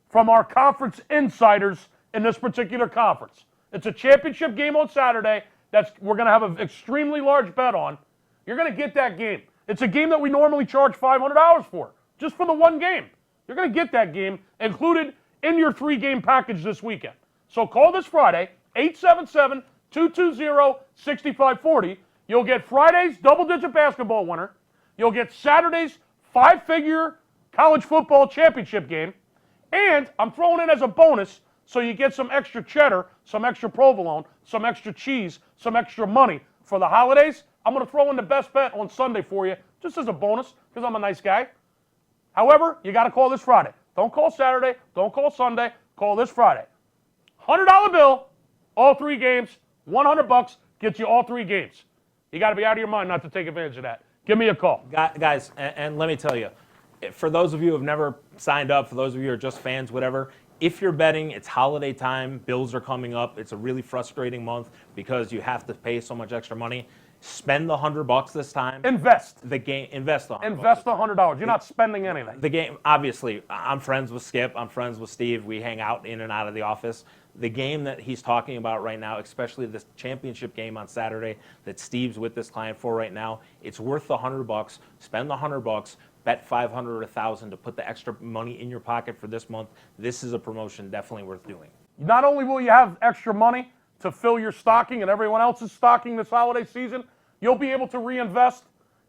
from our conference insiders in this particular conference. It's a championship game on Saturday that we're going to have an extremely large bet on. You're going to get that game. It's a game that we normally charge $500 for, just for the one game. You're going to get that game included in your 3-game package this weekend. So call this Friday, 877-220-6540. You'll get Friday's double-digit basketball winner. You'll get Saturday's 5-figure college football championship game. And I'm throwing in as a bonus so you get some extra cheddar, some extra provolone, some extra cheese, some extra money for the holidays. I'm going to throw in the best bet on Sunday for you, just as a bonus, because I'm a nice guy. However, you got to call this Friday. Don't call Saturday. Don't call Sunday. Call this Friday. $100 bill, all 3 games, $100 gets you all 3 games. You got to be out of your mind not to take advantage of that. Give me a call. Guys, and let me tell you, for those of you who have never signed up, for those of you who are just fans, whatever, if you're betting, it's holiday time, bills are coming up, it's a really frustrating month because you have to pay so much extra money. Spend the $100 this time. Invest. The game. Invest the $100. Invest the $100. You're not spending anything. The game. Obviously, I'm friends with Skip. I'm friends with Steve. We hang out in and out of the office. The game that he's talking about right now, especially this championship game on Saturday that Steve's with this client for right now, it's worth the $100. Spend the $100. Bet $500 or $1,000 to put the extra money in your pocket for this month. This is a promotion definitely worth doing. Not only will you have extra money to fill your stocking and everyone else's stocking this holiday season, you'll be able to reinvest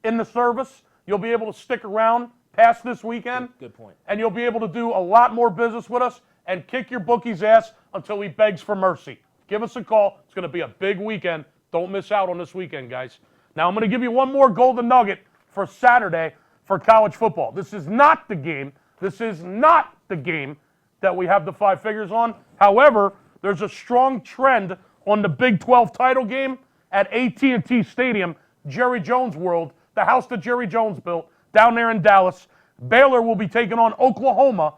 in the service. You'll be able to stick around past this weekend. Good point. And you'll be able to do a lot more business with us and kick your bookie's ass until he begs for mercy. Give us a call. It's going to be a big weekend. Don't miss out on this weekend, guys. Now, I'm going to give you one more golden nugget for Saturday for college football. This is not the game. This is not the game that we have the 5 figures on. However, there's a strong trend on the Big 12 title game at AT&T Stadium, Jerry Jones World, the house that Jerry Jones built down there in Dallas. Baylor will be taking on Oklahoma.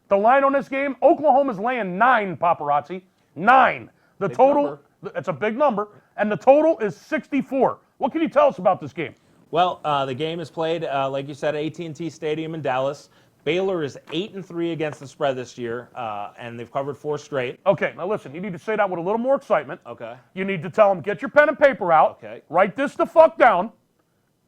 The line on this game, Oklahoma's laying 9, paparazzi. 9. The big total, number. it's a big number, and the total is 64. What can you tell us about this game? Well, the game is played, like you said, at AT&T Stadium in Dallas. Baylor is 8-3 against the spread this year, and they've covered 4 straight. Okay, now listen, you need to say that with a little more excitement. Okay. You need to tell them, get your pen and paper out. Okay. Write this the fuck down.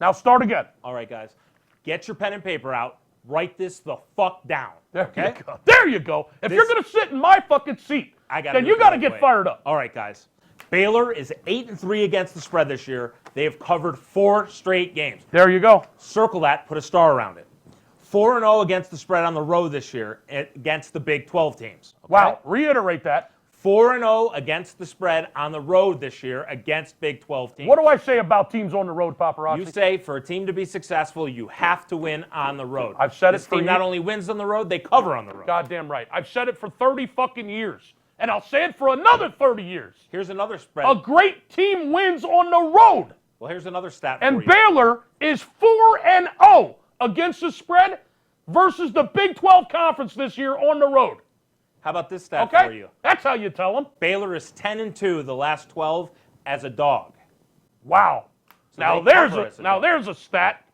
Now start again. All right, guys. Get your pen and paper out. Write this the fuck down. There Okay? you go. There you go. If you're going to sit in my fucking seat, then you got to get fired up. All right, guys. Baylor is 8-3 against the spread this year. They have covered 4 straight games. There you go. Circle that, put a star around it. 4-0 against the spread on the road this year against the Big 12 teams. Okay? Wow, reiterate that. 4-0 against the spread on the road this year against Big 12 teams. What do I say about teams on the road, paparazzi? You say for a team to be successful, you have to win on the road. I've said this it for team you. not only wins on the road, they cover on the road. Goddamn right. I've said it for 30 fucking years, and I'll say it for another 30 years. Here's another spread. A great team wins on the road. Well, here's another stat And for you. Baylor is 4-0 against the spread versus the Big 12 Conference this year on the road. How about this stat Okay? for you? That's how you tell them. Baylor is 10-2 the last 12 as a dog. Wow. So Now they there's cover as a now dog. there's a stat.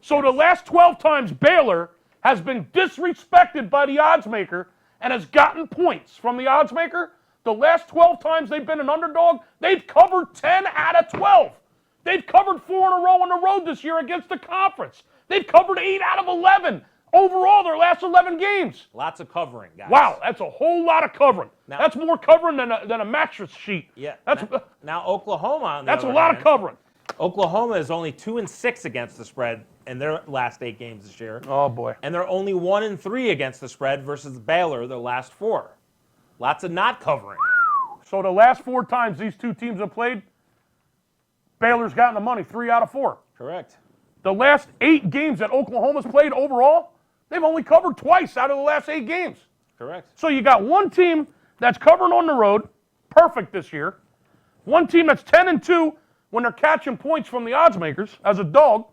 So the last 12 times Baylor has been disrespected by the odds maker and has gotten points from the odds maker, the last 12 times they've been an underdog, they've covered 10 out of 12. They've covered 4 in a row on the road this year against the conference. They've covered 8 out of 11 overall their last 11 games. Lots of covering, guys. Wow, that's a whole lot of covering. Now, that's more covering than a mattress sheet. Yeah. That's now Oklahoma, on the that's a other lot hand, of covering. Oklahoma is only 2-6 against the spread in their last 8 games this year. Oh boy. And they're only 1-3 against the spread versus Baylor their last 4. Lots of not covering. So the last 4 times these two teams have played, Baylor's gotten the money 3 out of 4. Correct. The last 8 games that Oklahoma's played overall, they've only covered twice out of the last 8 games. Correct. So you got one team that's covering on the road, perfect this year. One team that's 10-2 when they're catching points from the odds makers as a dog.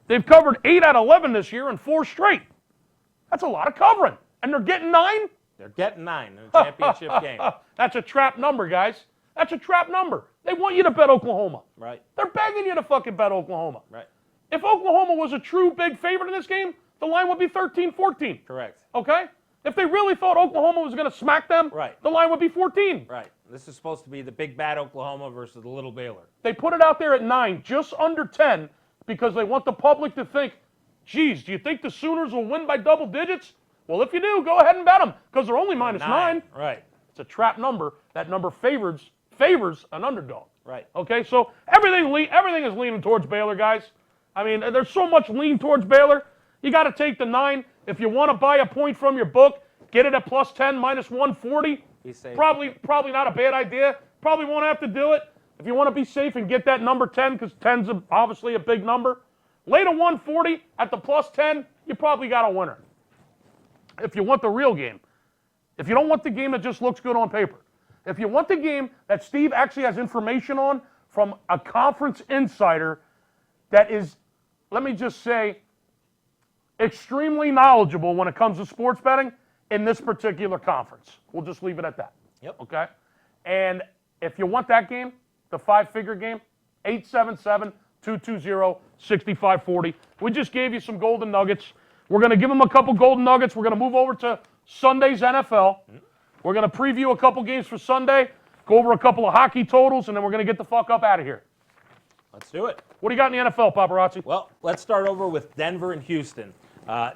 They've covered 8 out of 11 this year and 4 straight. That's a lot of covering. And they're getting 9? They're getting 9 in the championship game. That's a trap number, guys. That's a trap number. They want you to bet Oklahoma. Right. They're begging you to fucking bet Oklahoma. Right. If Oklahoma was a true big favorite in this game, the line would be 13-14. Correct. Okay? If they really thought Oklahoma was going to smack them, Right. the line would be 14. Right. This is supposed to be the big bad Oklahoma versus the little Baylor. They put it out there at 9, just under 10, because they want the public to think, geez, do you think the Sooners will win by double digits? Well, if you do, go ahead and bet them, because they're only minus 9. Right. It's a trap number. That number favors an underdog. Right. Okay, so everything is leaning towards Baylor, guys. I mean, there's so much lean towards Baylor. You got to take the 9. If you want to buy a point from your book, get it at plus 10, minus 140. Be safe. Probably not a bad idea. Probably won't have to do it. If you want to be safe and get that number 10, because 10's obviously a big number, lay to 140 at the plus 10, you probably got a winner. If you want the real game. If you don't want the game that just looks good on paper. If you want the game that Steve actually has information on from a conference insider that is, let me just say, extremely knowledgeable when it comes to sports betting in this particular conference. We'll just leave it at that. Yep. Okay? And if you want that game, the 5-figure game, 877-220-6540. We just gave you some golden nuggets. We're going to give them a couple golden nuggets. We're going to move over to Sunday's NFL. We're going to preview a couple games for Sunday, go over a couple of hockey totals, and then we're going to get the fuck up out of here. Let's do it. What do you got in the NFL, Paparazzi? Well, let's start over with Denver and Houston.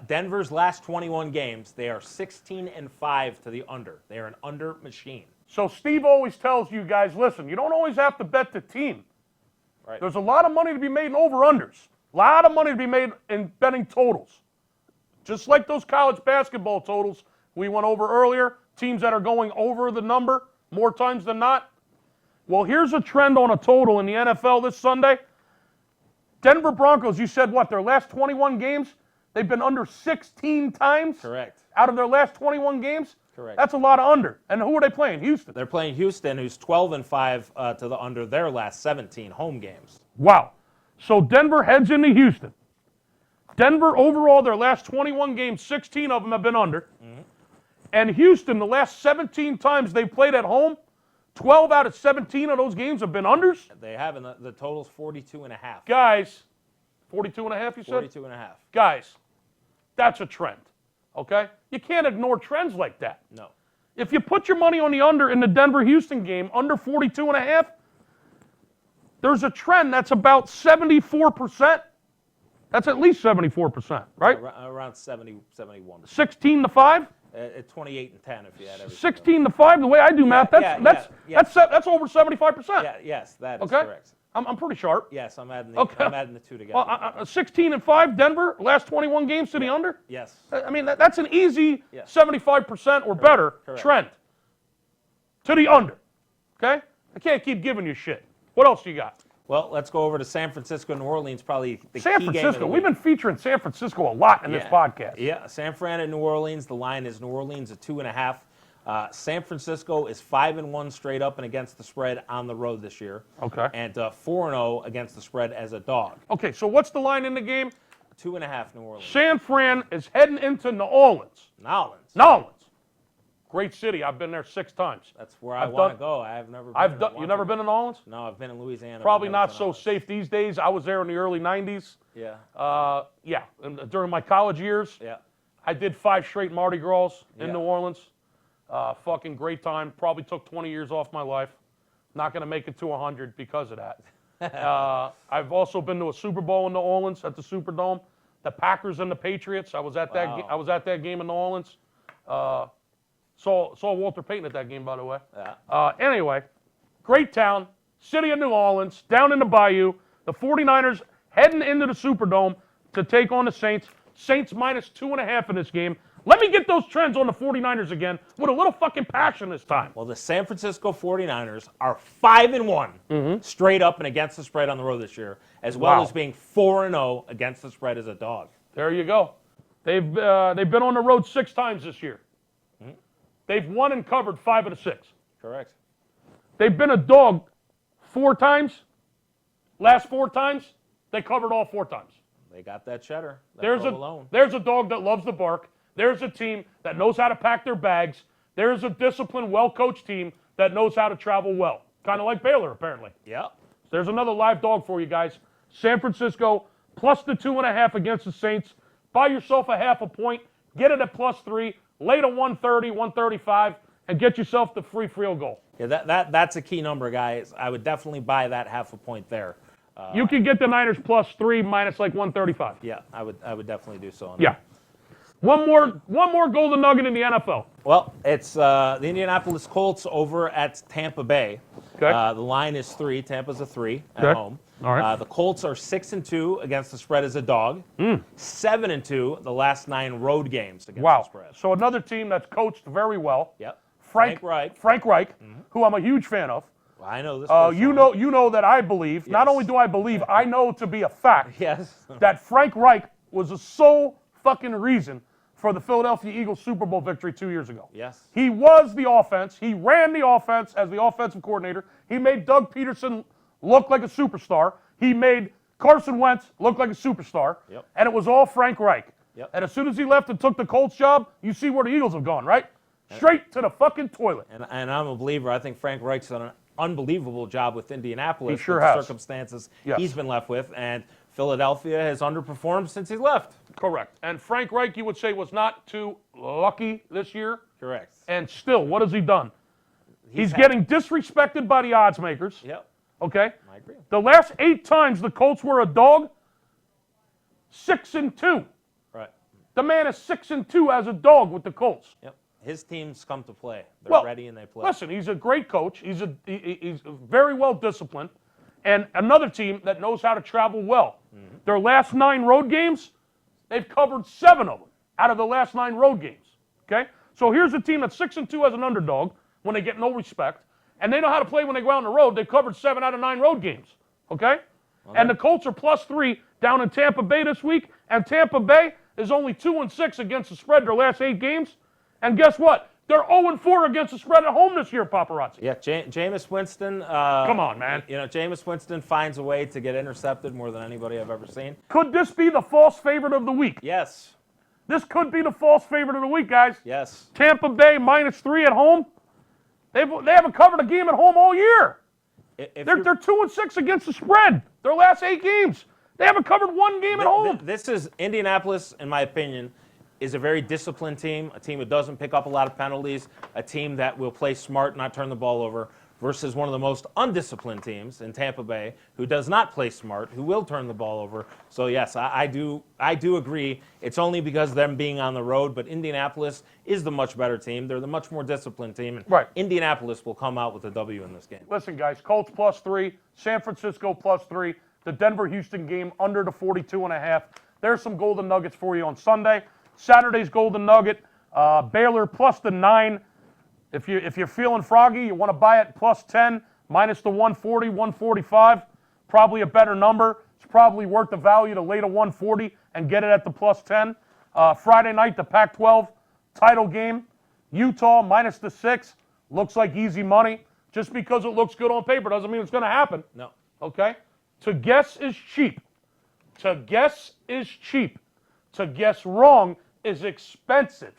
Denver's last 21 games, they are 16-5 to the under. They are an under machine. So Steve always tells you guys, listen, you don't always have to bet the team. Right. There's a lot of money to be made in over-unders. A lot of money to be made in betting totals. Just like those college basketball totals we went over earlier, teams that are going over the number more times than not. Well, here's a trend on a total in the NFL this Sunday. Denver Broncos, you said what, their last 21 games? They've been under 16 times? Correct. Out of their last 21 games? Correct. That's a lot of under. And who are they playing? Houston. They're playing Houston, who's 12-5 to the under their last 17 home games. Wow. So Denver heads into Houston. Denver, overall, their last 21 games, 16 of them have been under. Mm-hmm. And Houston, the last 17 times they played at home, 12 out of 17 of those games have been unders. They have, and the total's 42.5. Guys, 42.5 you said? 42.5. Guys, that's a trend, okay? You can't ignore trends like that. No. If you put your money on the under in the Denver-Houston game, under 42.5, there's a trend that's about 74%. That's at least 74%, right? Around 70, 71. 16-5? At 28-10 if you had everything. 16-5, the way I do math, that's over 75%. Yeah, yes, that is okay? correct. I'm pretty sharp. Yes, I'm adding Okay. the two together. 16-5, Denver, last 21 games to the under? Yes. I mean, that's an easy 75% or better trend to the under, okay? I can't keep giving you shit. What else you got? Well, let's go over to San Francisco, New Orleans, probably the San key game Francisco. of the We've been featuring San Francisco a lot in this podcast. Yeah, San Fran and New Orleans. The line is New Orleans at 2.5. San Francisco is 5-1 straight up and against the spread on the road this year. Okay. And 4-0 against the spread as a dog. Okay, so what's the line in the game? 2.5 New Orleans. San Fran is heading into New Orleans. Nolans. Great city. I've been there 6 times. That's where I want to go. I've never been. You never been to New Orleans? No, I've been in Louisiana. Probably not so safe these days. I was there in the early 90s. Yeah. And during my college years. Yeah. I did 5 straight Mardi Gras in New Orleans. Fucking great time. Probably took 20 years off my life. Not going to make it to 100 because of that. I've also been to a Super Bowl in New Orleans at the Superdome. the Packers and the Patriots. I was at that. Wow. I was at that game in New Orleans. Saw Walter Payton at that game, by the way. Yeah. Anyway, great town, city of New Orleans, down in the Bayou. The 49ers heading into the Superdome to take on the Saints. Saints minus 2.5 in this game. Let me get those trends on the 49ers again with a little fucking passion this time. Well, the San Francisco 49ers are 5-1 straight up and against the spread on the road this year, as well as being 4-0 against the spread as a dog. There you go. They've been on the road 6 times this year. They've won and covered 5 of the 6. Correct. They've been a dog 4 times. Last 4 times, they covered all 4 times. They got that cheddar. There's a dog that loves the bark. There's a team that knows how to pack their bags. There's a disciplined, well-coached team that knows how to travel well. Kind of like Baylor, apparently. Yep. There's another live dog for you guys. San Francisco plus the 2.5 against the Saints. Buy yourself a half a point. Get it at +3. Lay to 130, 135, and get yourself the free field goal. Yeah, that's a key number, guys. I would definitely buy that half a point there. You can get the Niners +3 minus like 135. Yeah, I would definitely do so. Yeah. One more golden nugget in the NFL. Well, it's the Indianapolis Colts over at Tampa Bay. Okay. The line is 3. Tampa's a 3 at home. All right. The Colts are 6-2 against the spread as a dog. 7-2 the last 9 road games against the spread. So another team that's coached very well. Yep. Frank Reich, who I'm a huge fan of. Well, I know this. You know that I believe. Not only do I believe, I know to be a fact. Yes. That Frank Reich was the sole fucking reason for the Philadelphia Eagles Super Bowl victory 2 years ago. Yes. He was the offense. He ran the offense as the offensive coordinator. He made Doug Peterson look like a superstar. He made Carson Wentz look like a superstar. Yep. And it was all Frank Reich. Yep. And as soon as he left and took the Colts job, you see where the Eagles have gone, right? Straight to the fucking toilet. And I'm a believer. I think Frank Reich's done an unbelievable job with Indianapolis. He sure with the has. circumstances Yes. he's been left with, and Philadelphia has underperformed since he left. Correct. And Frank Reich, you would say, was not too lucky this year. Correct. And still, what has he done? He's getting disrespected by the odds makers. Yep. Okay? I agree. The last 8 times the Colts were a dog, 6-2. Right. The man is 6-2 as a dog with the Colts. Yep. His teams come to play. They're ready and they play. Listen, he's a great coach. He's very well disciplined. And another team that knows how to travel well. Their last 9 road games, they've covered 7 of them out of the last 9 road games. Okay? So here's a team that's 6-2 as an underdog when they get no respect. And they know how to play when they go out on the road. They've covered 7 out of 9 road games. Okay? And the Colts are +3 down in Tampa Bay this week. And Tampa Bay is only 2-6 against the spread their last 8 games. And guess what? They're 0-4 against the spread at home this year, paparazzi. Yeah, Jameis Winston. Come on, man. Jameis Winston finds a way to get intercepted more than anybody I've ever seen. Could this be the false favorite of the week? Yes. This could be the false favorite of the week, guys. Yes. Tampa Bay -3 at home. They haven't covered a game at home all year. They're 2-6 against the spread. Their last 8 games. They haven't covered 1 game at home. This is Indianapolis, in my opinion, is a very disciplined team, a team that doesn't pick up a lot of penalties, a team that will play smart, not turn the ball over, versus one of the most undisciplined teams in Tampa Bay, who does not play smart, who will turn the ball over. So yes, I do agree. It's only because of them being on the road, but Indianapolis is the much better team. They're the much more disciplined team, and Indianapolis will come out with a W in this game. Listen, guys, Colts +3, San Francisco +3, the Denver-Houston game under the 42.5. There's some golden nuggets for you on Sunday. Saturday's golden nugget, Baylor +9. If you're feeling froggy, you want to buy it +10, minus the 140, 145. Probably a better number. It's probably worth the value to lay to 140 and get it at the +10. Friday night, the Pac-12 title game, Utah minus the 6. Looks like easy money. Just because it looks good on paper doesn't mean it's going to happen. No. Okay? To guess is cheap. To guess is cheap. To guess wrong is expensive.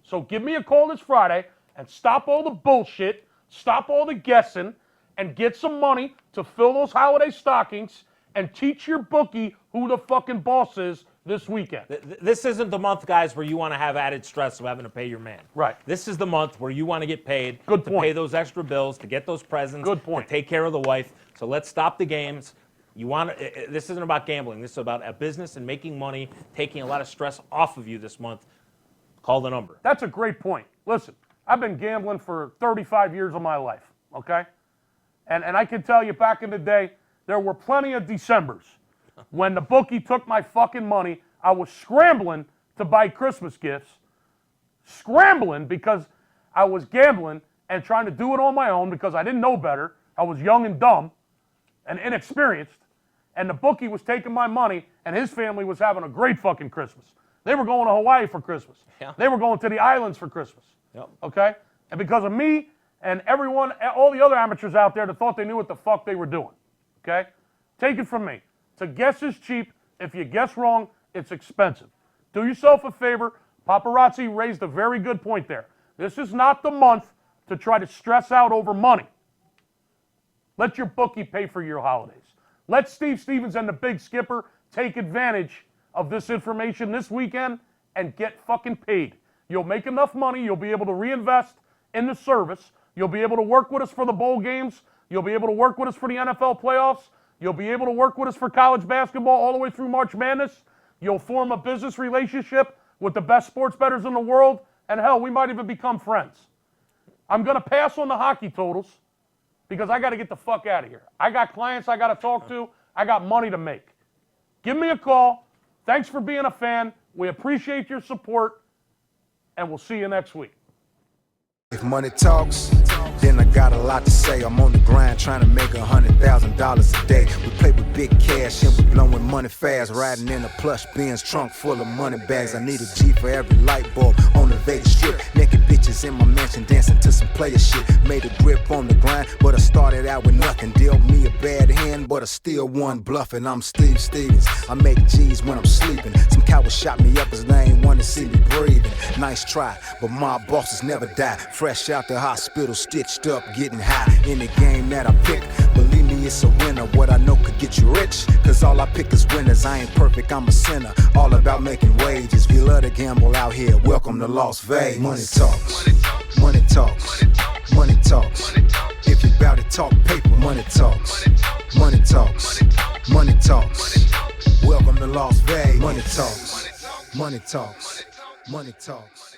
So give me a call this Friday and stop all the bullshit, stop all the guessing, and get some money to fill those holiday stockings and teach your bookie who the fucking boss is this weekend. This isn't the month, guys, where you want to have added stress of having to pay your man. Right. This is the month where you want to get paid Good to point. pay those extra bills, to get those presents, Good point. to take care of the wife. So let's stop the games. This isn't about gambling. This is about a business and making money, taking a lot of stress off of you this month. Call the number. That's a great point. Listen, I've been gambling for 35 years of my life, okay? And I can tell you back in the day, there were plenty of Decembers when the bookie took my fucking money. I was scrambling to buy Christmas gifts, scrambling because I was gambling and trying to do it on my own because I didn't know better. I was young and dumb and inexperienced, and the bookie was taking my money, and his family was having a great fucking Christmas. They were going to Hawaii for Christmas. Yeah. They were going to the islands for Christmas. Yep. Okay? And because of me and everyone, all the other amateurs out there that thought they knew what the fuck they were doing. Okay? Take it from me. To guess is cheap. If you guess wrong, it's expensive. Do yourself a favor. Paparazzi raised a very good point there. This is not the month to try to stress out over money. Let your bookie pay for your holidays. Let Steve Stevens and the Big Skipper take advantage of this information this weekend and get fucking paid. You'll make enough money. You'll be able to reinvest in the service. You'll be able to work with us for the bowl games. You'll be able to work with us for the NFL playoffs. You'll be able to work with us for college basketball all the way through March Madness. You'll form a business relationship with the best sports bettors in the world. And hell, we might even become friends. I'm going to pass on the hockey totals because I got to get the fuck out of here. I got clients I got to talk to. I got money to make. Give me a call. Thanks for being a fan. We appreciate your support, and we'll see you next week. If money talks, then I got a lot to say. I'm on the grind trying to make $100,000 a day. We play with big cash and we blowing money fast. Riding in a plush Benz trunk full of money bags. I need a G for every light bulb on the Vegas Strip. Naked bitches in my mansion dancing to some player shit. Made a grip on the grind, but I started out with nothing. Dealt me a bad hand, but I still won bluffing. I'm Steve Stevens. I make G's when I'm sleeping. Some cowards shot me up cause they ain't want to see me breathing. Nice try, but my bosses never die. Fresh out the hospital, stitched up, getting high. In the game that I pick, believe me, it's a winner. What I know could get you rich, cause all I pick is winners. I ain't perfect, I'm a sinner. All about making wages. We love to gamble out here. Welcome to Las Vegas. Money talks. Money talks. Money talks. If you bout it, talk paper. Money talks. Money talks. Money talks. Welcome to Las Vegas. Money talks. Money talks. Money talks.